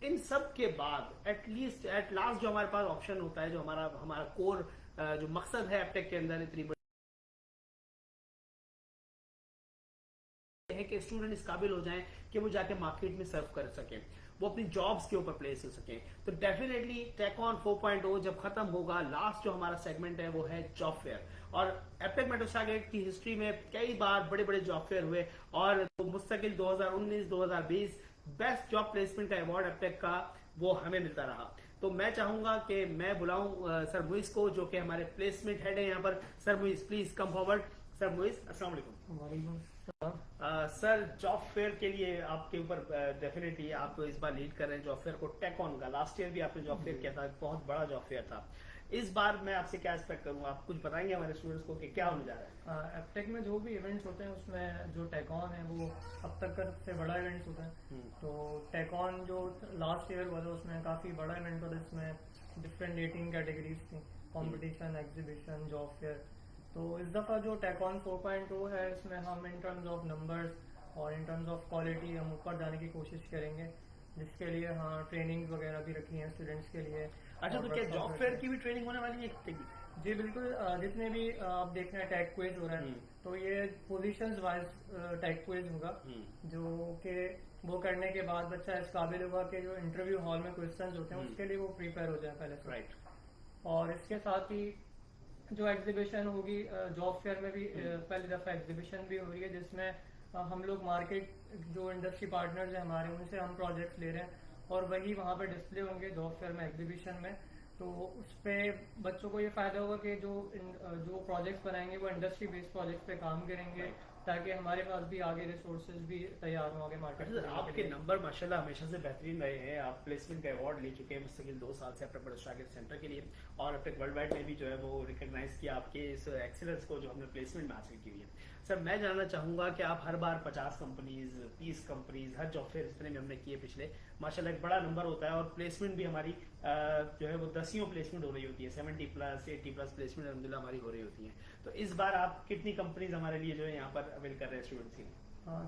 इन सब के बाद एट लास्ट जो हमारे पास ऑप्शन होता है, जो हमारा कोर जो मकसद है एपटेक के अंदर इतनी है कि कि स्टूडेंट इस काबिल हो जाएं कि वो जाके मार्केट में सर्व कर सकें, वो अपनी जॉब्स के ऊपर प्लेस हो सकें। तो डेफिनेटली टेकऑन 4.0 जब खत्म होगा, लास्ट जो हमारा सेगमेंट है वो है जॉब फेयर। और एपेक मेट्रो स्टारगेट की हिस्ट्री में कई बार बड़े बड़े जॉब फेयर हुए और मुस्तकिल 2019-2020 बेस्ट जॉब प्लेसमेंट का अवार्ड एपेक का वो हमें मिलता रहा। तो मैं चाहूंगा कि मैं बुलाऊं सर मुइज को, जो कि हमारे प्लेसमेंट हेड है यहाँ पर। Sir Muiz please come forward. Sir Muiz, अस्सलाम वालेकुम। सर जॉब फेयर के लिए आपके ऊपर डेफिनेटली आप इस बार लीड कर रहे हैं जॉब फेयर को, टेकऑन का। लास्ट ईयर भी आपने जॉब फेयर किया था, बहुत बड़ा जॉब फेयर था। इस बार मैं आपसे क्या एक्सपेक्ट करूंगा, आप कुछ बताएंगे हमारे स्टूडेंट्स को कि क्या होने जा रहा है? एपटेक में जो भी इवेंट्स होते हैं उसमें जो टेकऑन है वो अब तक का सबसे बड़ा इवेंट्स होता है। तो टेकऑन जो लास्ट ईयर हुआ था उसमें काफ़ी बड़ा इवेंट था, जिसमें डिफरेंट रेटिंग कैटेगरीज थी, कंपटीशन, एग्जीबिशन, जॉब फेयर। तो इस दफ़ा जो टेकऑन 4.0 है इसमें हम इन टर्म्स ऑफ नंबर्स और इन टर्म्स ऑफ क्वालिटी हम ऊपर जाने की कोशिश करेंगे, जिसके लिए हाँ ट्रेनिंग्स वगैरह भी रखी हैं स्टूडेंट्स के लिए। अच्छा, तो क्या जॉब फेयर की भी ट्रेनिंग होने वाली है? जी बिल्कुल, जितने भी आप देख रहे हैं टैग क्विज हो रहा है, तो ये पोजीशंस वाइज टैग क्विज होगा, जो कि वो करने के बाद बच्चा इस काबिल होगा कि जो इंटरव्यू हॉल में क्वेश्चंस होते हैं उसके लिए वो प्रिपेयर हो जाए पहले से। राइट। और इसके साथ ही जो एग्जीबिशन होगी, जॉब फेयर में भी पहली दफ़ा एग्जीबिशन भी हो रही है, जिसमें हम लोग मार्केट जो इंडस्ट्री पार्टनर्स हैं हमारे, उनसे हम प्रोजेक्ट्स ले रहे हैं और वही वहाँ पे डिस्प्ले होंगे जॉब फेयर में, एग्जीबिशन में। तो उस पर बच्चों को ये फ़ायदा होगा कि जो प्रोजेक्ट्स बनाएंगे वो इंडस्ट्री बेस्ड प्रोजेक्ट्स पे काम करेंगे, ताकि हमारे पास भी आगे रिसोर्सेज भी तैयार हों आगे मार्केट में। आपके नंबर माशाल्लाह हमेशा से बेहतरीन रहे हैं, आप प्लेसमेंट का अवार्ड ले चुके हैं मुस्तकिल 2 साल से एपेक मेट्रो स्टारगेट सेंटर के लिए, और एपेक वर्ल्ड वाइड ने भी जो है वो रिकॉग्नाइज किया आपके इस एक्सीलेंस को जो हमने प्लेसमेंट में हासिल की हुई है। सर मैं जानना चाहूंगा कि आप हर बार 50 कंपनीज, 30 कंपनीज, हर जॉब फेयर इतने में हमने किए पिछले, माशाल्लाह एक बड़ा नंबर होता है, और प्लेसमेंट भी हमारी जो है वो 10 प्लेसमेंट हो रही होती है, 70+, 80+ प्लेसमेंट अलहमदुलिल्लाह हमारी हो रही होती है। तो इस बार आप कितनी कंपनीज हमारे लिए जो है यहाँ पर अवेल कर रहे हैं स्टूडेंट्स के लिए?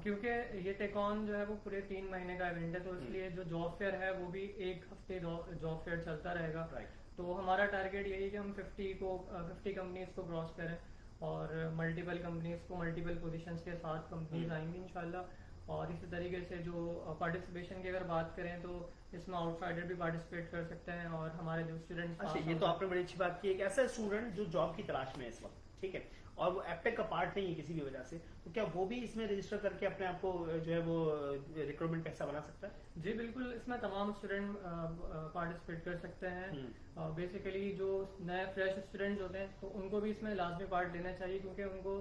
क्योंकि ये टेकऑन जो है वो पूरे 3 महीने का इवेंट है, तो इसलिए जो जॉब फेयर है वो भी 1 हफ्ते जॉब फेयर चलता रहेगा। तो हमारा टारगेट यही है कि हम 50 कंपनीज को क्रॉस करें, और मल्टीपल कंपनीज को मल्टीपल पोजीशंस के साथ कंपनीज आएंगी इंशाल्लाह। और इसी तरीके से जो पार्टिसिपेशन की अगर बात करें तो इसमें आउटसाइडर भी पार्टिसिपेट कर सकते हैं, और हमारे जो स्टूडेंट्स। अच्छा, ये तो आपने बड़ी अच्छी बात की, एक ऐसा स्टूडेंट जो जॉब की तलाश में है इस वक्त, ठीक है, और वो एपेक का पार्ट नहीं है किसी भी वजह से, तो क्या वो भी इसमें रजिस्टर करके अपने आप को जो है वो रिक्रूटमेंट का हिस्सा बना सकता है? जी बिल्कुल, इसमें तमाम स्टूडेंट पार्टिसिपेट कर सकते हैं। बेसिकली जो नए फ्रेश स्टूडेंट्स होते हैं तो उनको भी इसमें लाजमी पार्ट लेना चाहिए, क्योंकि उनको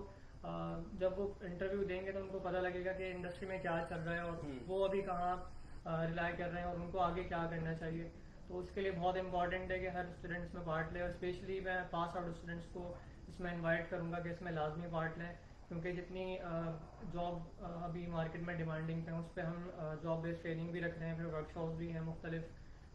जब वो इंटरव्यू देंगे तो उनको पता लगेगा कि इंडस्ट्री में क्या चल रहा है और वो अभी कहाँ रिलाई कर रहे हैं और उनको आगे क्या करना चाहिए। तो उसके लिए बहुत इंपॉर्टेंट है कि हर स्टूडेंट्स में पार्ट ले, और स्पेशली मैं पास आउट स्टूडेंट्स को इसमें इनवाइट करूँगा कि इसमें लाजमी पार्ट लें, क्योंकि जितनी जॉब अभी मार्केट में डिमांडिंग है उस पर हम जॉब बेस्ड ट्रेनिंग भी रख रहे हैं, फिर वर्कशॉप भी हैं मुख्तलिफ,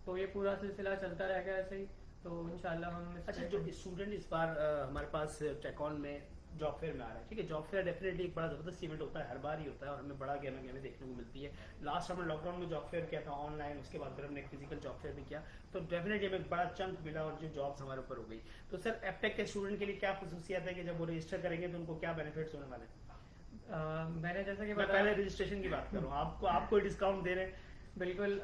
तो ये पूरा सिलसिला चलता रहेगा ऐसे ही। तो इंशाल्लाह हम अच्छा, जो स्टूडेंट इस बार हमारे पास टेकऑन में जॉब फेयर में आ रहा है, ठीक है, जॉब फेयर डेफिनेटली एक बड़ा जबरदस्त इवेंट होता है, हर बार ही होता है, और हमें बड़ा गेम देखने को मिलती है। लास्ट हमने लॉकडाउन में जॉब फेयर किया था ऑनलाइन, उसके बाद फिर हमने एक फिजिकल जॉब फेयर भी किया, तो डेफिनेटली हमें बड़ा चंक मिला और जो जॉब्स हमारे ऊपर हो गई। तो सर एपेक के स्टूडेंट के लिए क्या खसूसियत है कि जब वो रजिस्टर करेंगे तो उनको क्या बेनिफिट्स होने वाले हैं? मैंने जैसा कि पहले रजिस्ट्रेशन की बात करूँ, आप कोई डिस्काउंट दे रहे हैं? बिल्कुल,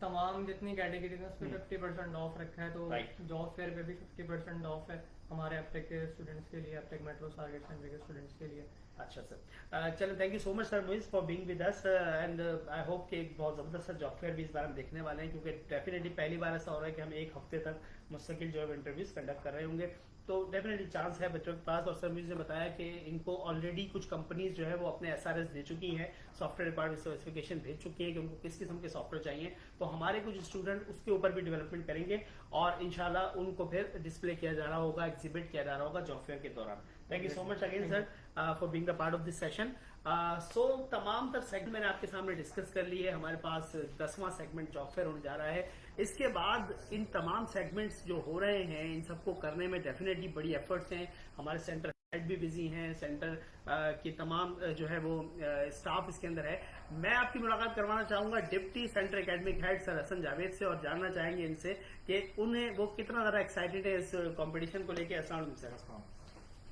तमाम जितनी कैटेगरी है उस पर 50% ऑफ रखा है, तो जॉब फेयर पे भी 50% ऑफ है हमारे एपेक के स्टूडेंट्स के लिए, एपेक मेट्रो स्टारगेट सेंटर के स्टूडेंट्स के लिए। अच्छा सर, चलो thank you so much sir Muiz for being with us, and I hope कि एक बहुत ज़बरदस्त जॉब फेयर भी इस बार हम देखने वाले हैं, क्योंकि डेफिनेटली पहली बार ऐसा हो रहा है कि हम 1 हफ्ते तक मुस्तकिल जो है इंटरव्यूज कंडक्ट कर रहे होंगे, तो डेफिनेटली चांस है बच्चों के पास। और सर मुझे बताया कि इनको ऑलरेडी कुछ कंपनीज जो है वो अपने SRS दे चुकी हैं, सॉफ्टवेयर रिक्वायरमेंट स्पेसिफिकेशन भेज चुकी हैं कि उनको किस किस्म के सॉफ्टवेयर चाहिए, तो हमारे कुछ स्टूडेंट उसके ऊपर भी डेवलपमेंट करेंगे और इंशाल्लाह उनको फिर डिस्प्ले किया जा रहा होगा, एग्जिबिट किया जा रहा होगा जॉब फेयर के दौरान। Thank you so much again sir for being the part of this session. So तमाम तर सेगमेंट मैंने आपके सामने डिस्कस कर ली है, हमारे पास 10वां सेगमेंट जॉब फेयर होने जा रहा है। इसके बाद इन तमाम सेगमेंट्स जो हो रहे हैं इन सबको करने में डेफिनेटली बड़ी एफर्ट्स हैं, हमारे सेंटर हेड भी बिजी हैं, सेंटर की तमाम जो है वो स्टाफ इसके अंदर है। मैं आपकी मुलाकात करवाना चाहूंगा deputy centre academic head sir Hasan Javed से, और जानना चाहेंगे इनसे कि उन्हें वो कितना ज्यादा एक्साइटेड है इस कंपटीशन को लेके। अस्सलाम वालेकुम सर,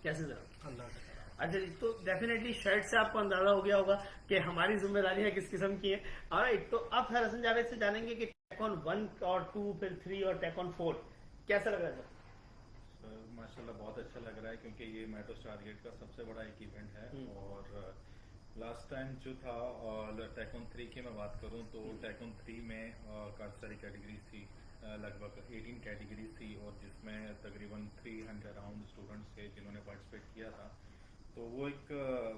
कैसे सर? अच्छा जी, तो डेफिनेटली शर्ट से आपको अंदाजा हो गया होगा कि हमारी जिम्मेदारियां किस किस्म की है। ऑलराइट, तो अब सर हसन जावेद से जानेंगे कि टेकॉन 1 और 2 फिर 3 और टेकॉन 4 कैसा लग रहा है सर? माशाल्लाह बहुत अच्छा लग रहा है क्योंकि ये मेट्रो स्टारगेट का सबसे बड़ा एक इवेंट है। और लास्ट टाइम जो था टेकॉन 3 की मैं बात करूं तो टेकॉन 3 में काफ़ी सारी कैटेगरीज थी, लगभग 18 कैटेगरीज थी, और जिसमें तकरीबन 300 अराउंड स्टूडेंट्स थे जिन्होंने पार्टिसिपेट किया था। तो वो एक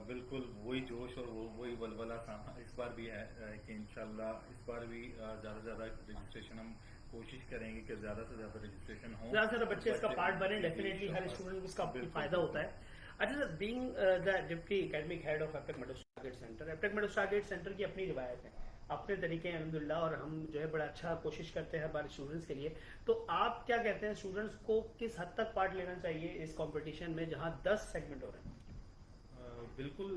बिल्कुल वही जोश और वही बलबला था इस बार भी है कि इंशाल्लाह इस बार भी ज़्यादा से ज़्यादा रजिस्ट्रेशन हम कोशिश करेंगे कि ज़्यादा से ज़्यादा रजिस्ट्रेशन हो, ज़्यादा से ज़्यादा बच्चे इसका पार्ट बने। डेफिनेटली हर स्टूडेंट को इसका फायदा होता है। अच्छा sir, being the deputy academic head of APEC Meadow Stargate centre, APEC Meadow Stargate centre की अपनी रिवायत है, अपने तरीके हैं अल्हम्दुलिल्लाह, और हम जो है बड़ा अच्छा कोशिश करते हैं हमारे स्टूडेंट्स के लिए। तो आप क्या कहते हैं, स्टूडेंट्स को किस हद तक पार्ट लेना चाहिए इस कंपटीशन में जहां 10 सेगमेंट हो रहे हैं? बिल्कुल,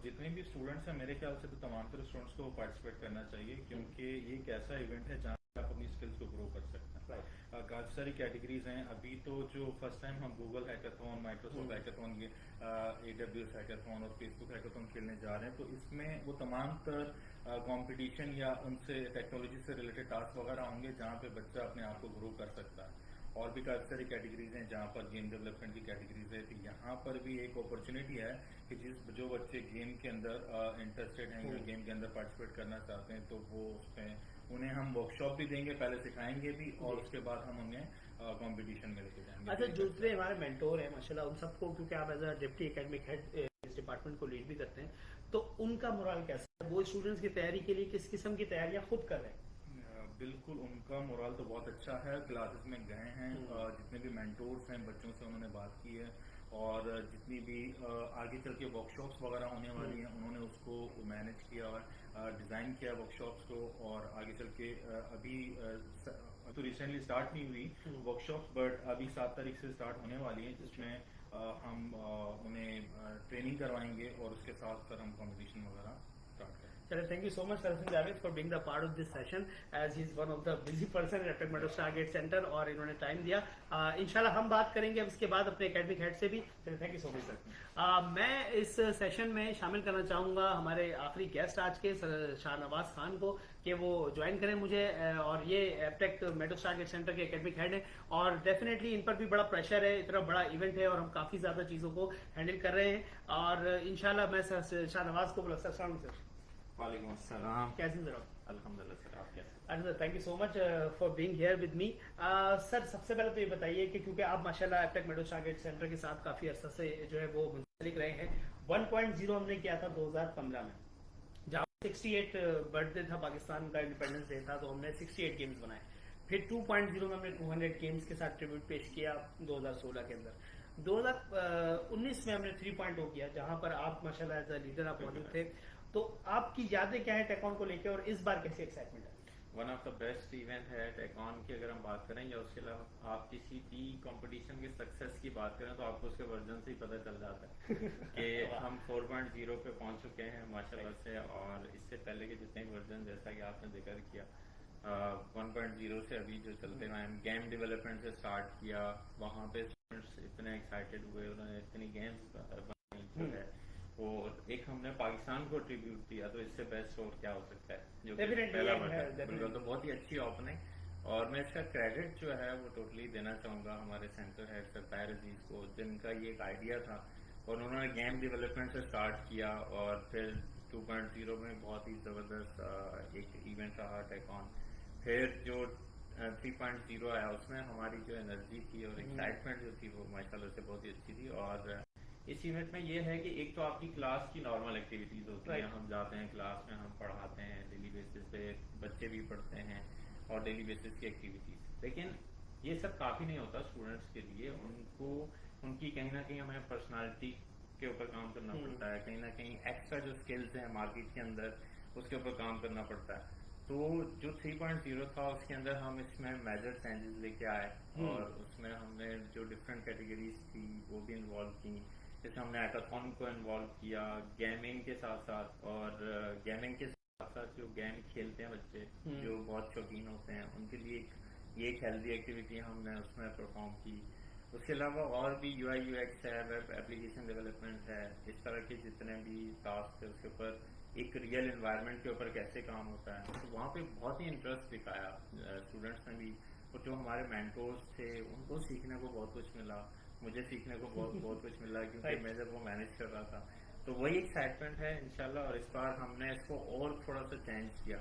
जितने भी स्टूडेंट्स हैं मेरे ख्याल से तो तमाम तरह स्टूडेंट्स को पार्टिसिपेट करना चाहिए क्योंकि ये एक ऐसा इवेंट है जहाँ आप अपनी स्किल्स को ग्रो कर सकते हैं। काफ़ी सारी कैटेगरीज हैं। अभी तो जो फर्स्ट टाइम हम गूगल हैकाथॉन, माइक्रोसॉफ्ट हैकाथॉन, ये AWS हैकाथॉन और फेसबुक हैकाथॉन खेलने जा रहे हैं, तो इसमें वो तमाम तर कंपटीशन या उनसे टेक्नोलॉजी से रिलेटेड टास्क वगैरह होंगे जहाँ पे बच्चा अपने आप को ग्रो कर सकता है। और भी काफ़ी सारी कैटेगरीज हैं जहाँ पर गेम डेवलपमेंट की कैटेगरीज है, तो यहाँ पर भी एक अपॉर्चुनिटी है कि जो बच्चे गेम के अंदर इंटरेस्टेड हैं या गेम के अंदर पार्टिसिपेट करना चाहते हैं तो वो उसमें उन्हें हम वर्कशॉप भी देंगे, पहले सिखाएंगे भी, और उसके बाद हम उन्हें कंपटीशन में लेके जाएंगे। अच्छा, दूसरे हमारे मेंटोर हैं माशाल्लाह, उन सबको, क्योंकि आप as a deputy academic head इस डिपार्टमेंट को लीड भी करते हैं, तो उनका मोरल कैसा है? वो स्टूडेंट्स की तैयारी के लिए किस किस्म की तैयारियां खुद कर रहे हैं? बिल्कुल, उनका मोरल तो बहुत अच्छा है। क्लासेस में गए हैं, जितने भी मेंटोर्स हैं बच्चों से उन्होंने बात की है, और जितनी भी आगे चल के वर्कशॉप्स वगैरह होने वाली हैं उन्होंने उसको मैनेज किया और डिज़ाइन किया वर्कशॉप्स को। और आगे चल के अभी तो रिसेंटली स्टार्ट नहीं हुई वर्कशॉप्स, बट अभी 7 तारीख से स्टार्ट होने वाली है, जिसमें हम उन्हें ट्रेनिंग करवाएंगे और उसके साथ फिर हम कॉम्पिटिशन वगैरह स्टार्ट करेंगे। चलो, thank you so much Hasan Javed for being the part of this session, as he is one of the busy person at एपेक मेडो स्टारगेट सेंटर, और इन्होंने टाइम दिया। इंशाल्लाह हम बात करेंगे अब इसके बाद अपने एकेडमिक हेड से भी। चलो, thank you so much sir. मैं इस सेशन में शामिल करना चाहूँगा हमारे आखिरी गेस्ट आज के सर शाहनवाज खान को, कि वो ज्वाइन करें मुझे, और ये एपेक मेडो स्टारगेट सेंटर के एकेडमिक हेड है, और डेफिनेटली इन पर भी बड़ा प्रेशर है, इतना बड़ा इवेंट है और हम काफ़ी ज़्यादा चीज़ों को हैंडल कर रहे हैं। और इंशाल्लाह मैं सर शाहनवाज को बुला सर। वालेकुम अस्सलाम। कैसे सर आप? अल्हम्दुलिल्लाह सर, आप कैसे? अच्छा sir, thank you so much for being here with me. Sir, सबसे पहले तो ये बताइए कि क्योंकि आप माशाल्लाह एपेक मेडो स्टारगेट सेंटर के साथ काफ़ी अर्सा से जो है वो मुंसलिक रहे हैं। 1.0 हमने किया था 2015 में, जहाँ 68 बर्थडे था, पाकिस्तान का इंडिपेंडेंस डे था, तो हमने 68 गेम्स बनाए। फिर 2.0 में हमने 200 गेम्स के साथ ट्रिब्यूट पेश किया 2016 के अंदर। 2019 में हमने 3.0 किया, जहाँ पर आप माशाल्लाह एज अ लीडर आप मौजूद थे। तो आपकी यादें क्या है टेकॉन को लेकर, और इस बार कैसी एक्साइटमेंट है? One of the best event है टेकॉन की। अगर हम बात करें या उसके अलावा आप किसी भी कंपटीशन के सक्सेस की बात करें तो आपको उसके वर्जन से ही पता चल जाता है कि हम 4.0 पे पहुंच चुके हैं माशाल्लाह से। और इससे पहले के जितने वर्जन, जैसा कि आपने जिक्र किया, 1.0 से अभी जो चलते हुए हैं, गेम डेवलपमेंट से स्टार्ट किया, वहाँ पे स्टूडेंट्स इतने एक्साइटेड हुए, उन्होंने इतनी गेम्स बनाई जो है, और एक हमने पाकिस्तान को ट्रिब्यूट दिया, तो इससे बेस्ट और क्या हो सकता है, जो कि पहला बिल्कुल, तो बहुत ही अच्छी ओपनिंग। और मैं इसका क्रेडिट जो है वो टोटली देना चाहूँगा हमारे सेंटर हेड सर ताहिर अजीज को, जिनका ये एक आइडिया था और उन्होंने गेम डेवलपमेंट से स्टार्ट किया, और फिर 2.0 में बहुत ही ज़बरदस्त एक इवेंट रहा टेकॉन। फिर जो 3.0 आया उसमें हमारी जो एनर्जी थी और एक्साइटमेंट जो थी वो माशाल्लाह से बहुत ही अच्छी थी। और इस इवेंट में ये है कि एक तो आपकी क्लास की नॉर्मल एक्टिविटीज होती है, हम जाते हैं क्लास में, हम पढ़ाते हैं डेली बेसिस पे, बच्चे भी पढ़ते हैं और डेली बेसिस की एक्टिविटीज। लेकिन ये सब काफ़ी नहीं होता स्टूडेंट्स के लिए, उनको उनकी कहीं ना कहीं हमें पर्सनालिटी के ऊपर काम करना पड़ता है, कहीं ना कहीं एक्स्ट्रा जो स्किल्स हैं मार्केट के अंदर उसके ऊपर काम करना पड़ता है। तो जो 3.0 था उसके अंदर हम इसमें मेजर चेंजेस लेके आए, और उसमें हमने जो डिफरेंट कैटेगरीज थी वो भी इन्वॉल्व की। जैसे हमने हैकाथॉन को इन्वॉल्व किया गेमिंग के साथ साथ, और गेमिंग के साथ साथ जो गेम खेलते हैं बच्चे जो बहुत शौकीन होते हैं उनके लिए एक हेल्दी एक्टिविटी हमने उसमें परफॉर्म की। उसके अलावा और भी UI UX है, वेब एप्लीकेशन डेवलपमेंट है, इस तरह के जितने भी टास्क है उसके ऊपर एक रियल एनवायरनमेंट के ऊपर कैसे काम होता है, तो वहाँ पे बहुत ही इंटरेस्ट दिखाया स्टूडेंट्स ने भी। और जो हमारे मेंटोर्स थे उनको सीखने को बहुत कुछ मिला, मुझे सीखने को बहुत कुछ मिला, क्योंकि मैं जब वो मैनेज कर रहा था, तो वही एक्साइटमेंट है इंशाल्लाह। और इस बार हमने इसको और थोड़ा सा चेंज किया,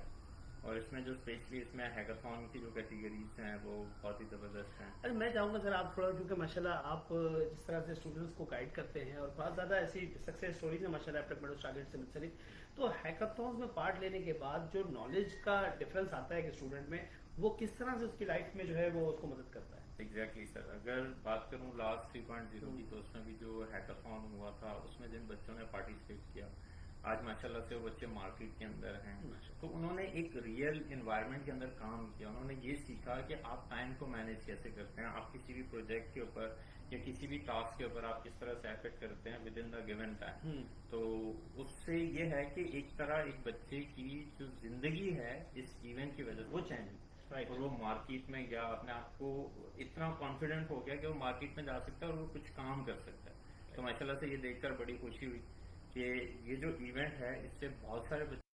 और इसमें जो स्पेशली इसमें हैकाथॉन की जो कैटेगरीज हैं वो बहुत ही ज़बरदस्त हैं। अरे मैं चाहूँगा सर आप थोड़ा, क्योंकि माशाल्लाह आप जिस तरह से स्टूडेंट्स को गाइड करते हैं और बहुत ज़्यादा ऐसी सक्सेस स्टोरीज है माशाल्लाह एप्टेक मेडो स्टारगेट से मुंसलिक, तो हैकाथॉन्स में पार्ट लेने के बाद जो नॉलेज का डिफरेंस आता है कि स्टूडेंट में, वो किस तरह से उसकी लाइफ में जो है वो उसको मदद करता है? एग्जैक्टली सर, अगर बात करूँ लास्ट 3.0 की, तो उसमें भी जो हैकाथॉन हुआ था उसमें जिन बच्चों ने पार्टिसिपेट किया, आज माशाल्लाह से वो बच्चे मार्केट के अंदर हैं, तो उन्होंने एक रियल एनवायरनमेंट के अंदर काम किया। उन्होंने ये सीखा कि आप टाइम को मैनेज कैसे करते हैं, आप किसी भी प्रोजेक्ट के ऊपर या किसी भी टास्क के ऊपर आप किस तरह से एफर्ट करते हैं with in the given time. तो उससे ये है कि एक तरह एक बच्चे की जो जिंदगी है इस इवेंट की वजह से वो चेंज हुई, और वो मार्केट में गया, अपने आप को इतना कॉन्फिडेंट हो गया कि वो मार्केट में जा सकता है और वो कुछ काम कर सकता है। तो माशाल्लाह से ये देखकर बड़ी खुशी हुई कि ये जो इवेंट है इससे बहुत सारे बच्चे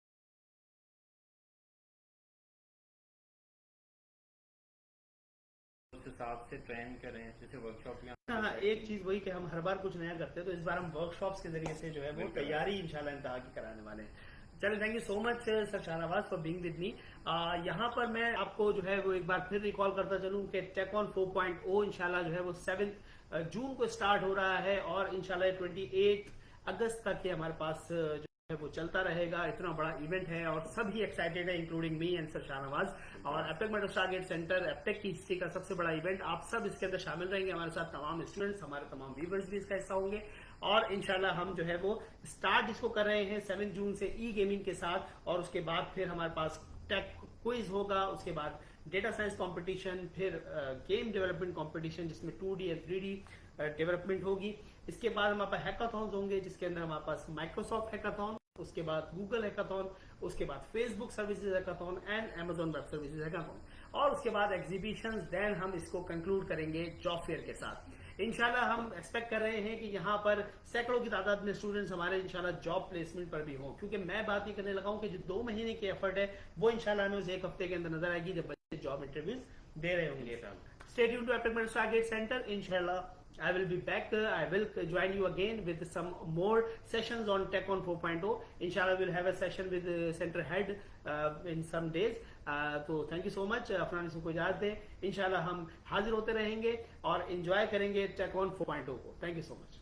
उस हिसाब से ट्रेन करें, जैसे वर्कशॉप या हाँ, एक चीज वही कि हम हर बार कुछ नया करते हैं, तो इस बार हम वर्कशॉप्स के जरिए से जो है वो तैयारी इंशाल्लाह इंतहा की कराने वाले हैं। चलिए, thank you so much sir Shahnawaz for being with me. यहाँ पर मैं आपको जो है वो एक बार फिर रिकॉल करता चलूँ कि टेकऑन 4.0 इंशाल्लाह जो है वो 7 जून को स्टार्ट हो रहा है, और इंशाल्लाह 28 अगस्त तक ये हमारे पास जो है वो चलता रहेगा। इतना बड़ा इवेंट है और सभी एक्साइटेड है, including me and sir Shahnawaz. और Aptech Meadow Stargate centre Aptech की हिस्ट्री का सबसे बड़ा इवेंट, आप सब इसके अंदर शामिल रहेंगे। हमारे साथ तमाम स्टूडेंट्स, हमारे तमाम व्यूअर्स भी इसका हिस्सा होंगे। और इंशाल्लाह हम जो है वो स्टार्ट इसको कर रहे हैं 7 जून से ई गेमिंग के साथ, और उसके बाद फिर हमारे पास टेक क्विज होगा, उसके बाद डेटा साइंस कंपटीशन, फिर गेम डेवलपमेंट कंपटीशन जिसमें 2D और 3D डेवलपमेंट होगी। इसके बाद हमारे पास हैकाथॉन्स होंगे जिसके अंदर हमारे पास माइक्रोसॉफ्ट हैकाथॉन, उसके बाद गूगल हैकाथॉन, उसके बाद Facebook services hackathon and Amazon web services hackathon, और उसके बाद एग्जीबिशंस। देन हम इसको कंक्लूड करेंगे जॉब फेयर के साथ। इंशाल्लाह हम एक्सपेक्ट कर रहे हैं कि यहाँ पर सैकड़ों की तादाद में स्टूडेंट्स हमारे इंशाल्लाह जॉब प्लेसमेंट पर भी हों, क्योंकि मैं बात ये करने लगा हूँ कि जो 2 महीने की एफर्ट है वो इंशाल्लाह हमें उस 1 हफ्ते के अंदर नजर आएगी जब बच्चे जॉब इंटरव्यूज दे रहे होंगे। Stay tuned to Aptech Meadow Stargate centre. इंशाल्लाह I will be back. I will join you again with some more sessions on TechOn 4.0. Inshallah, we'll have a session with the center head in some days. तो thank you so much. अपना इसको इजाज़त दें। इंशाल्लाह हम हाजिर होते रहेंगे और enjoy करेंगे TechOn 4.0 को। Thank you so much.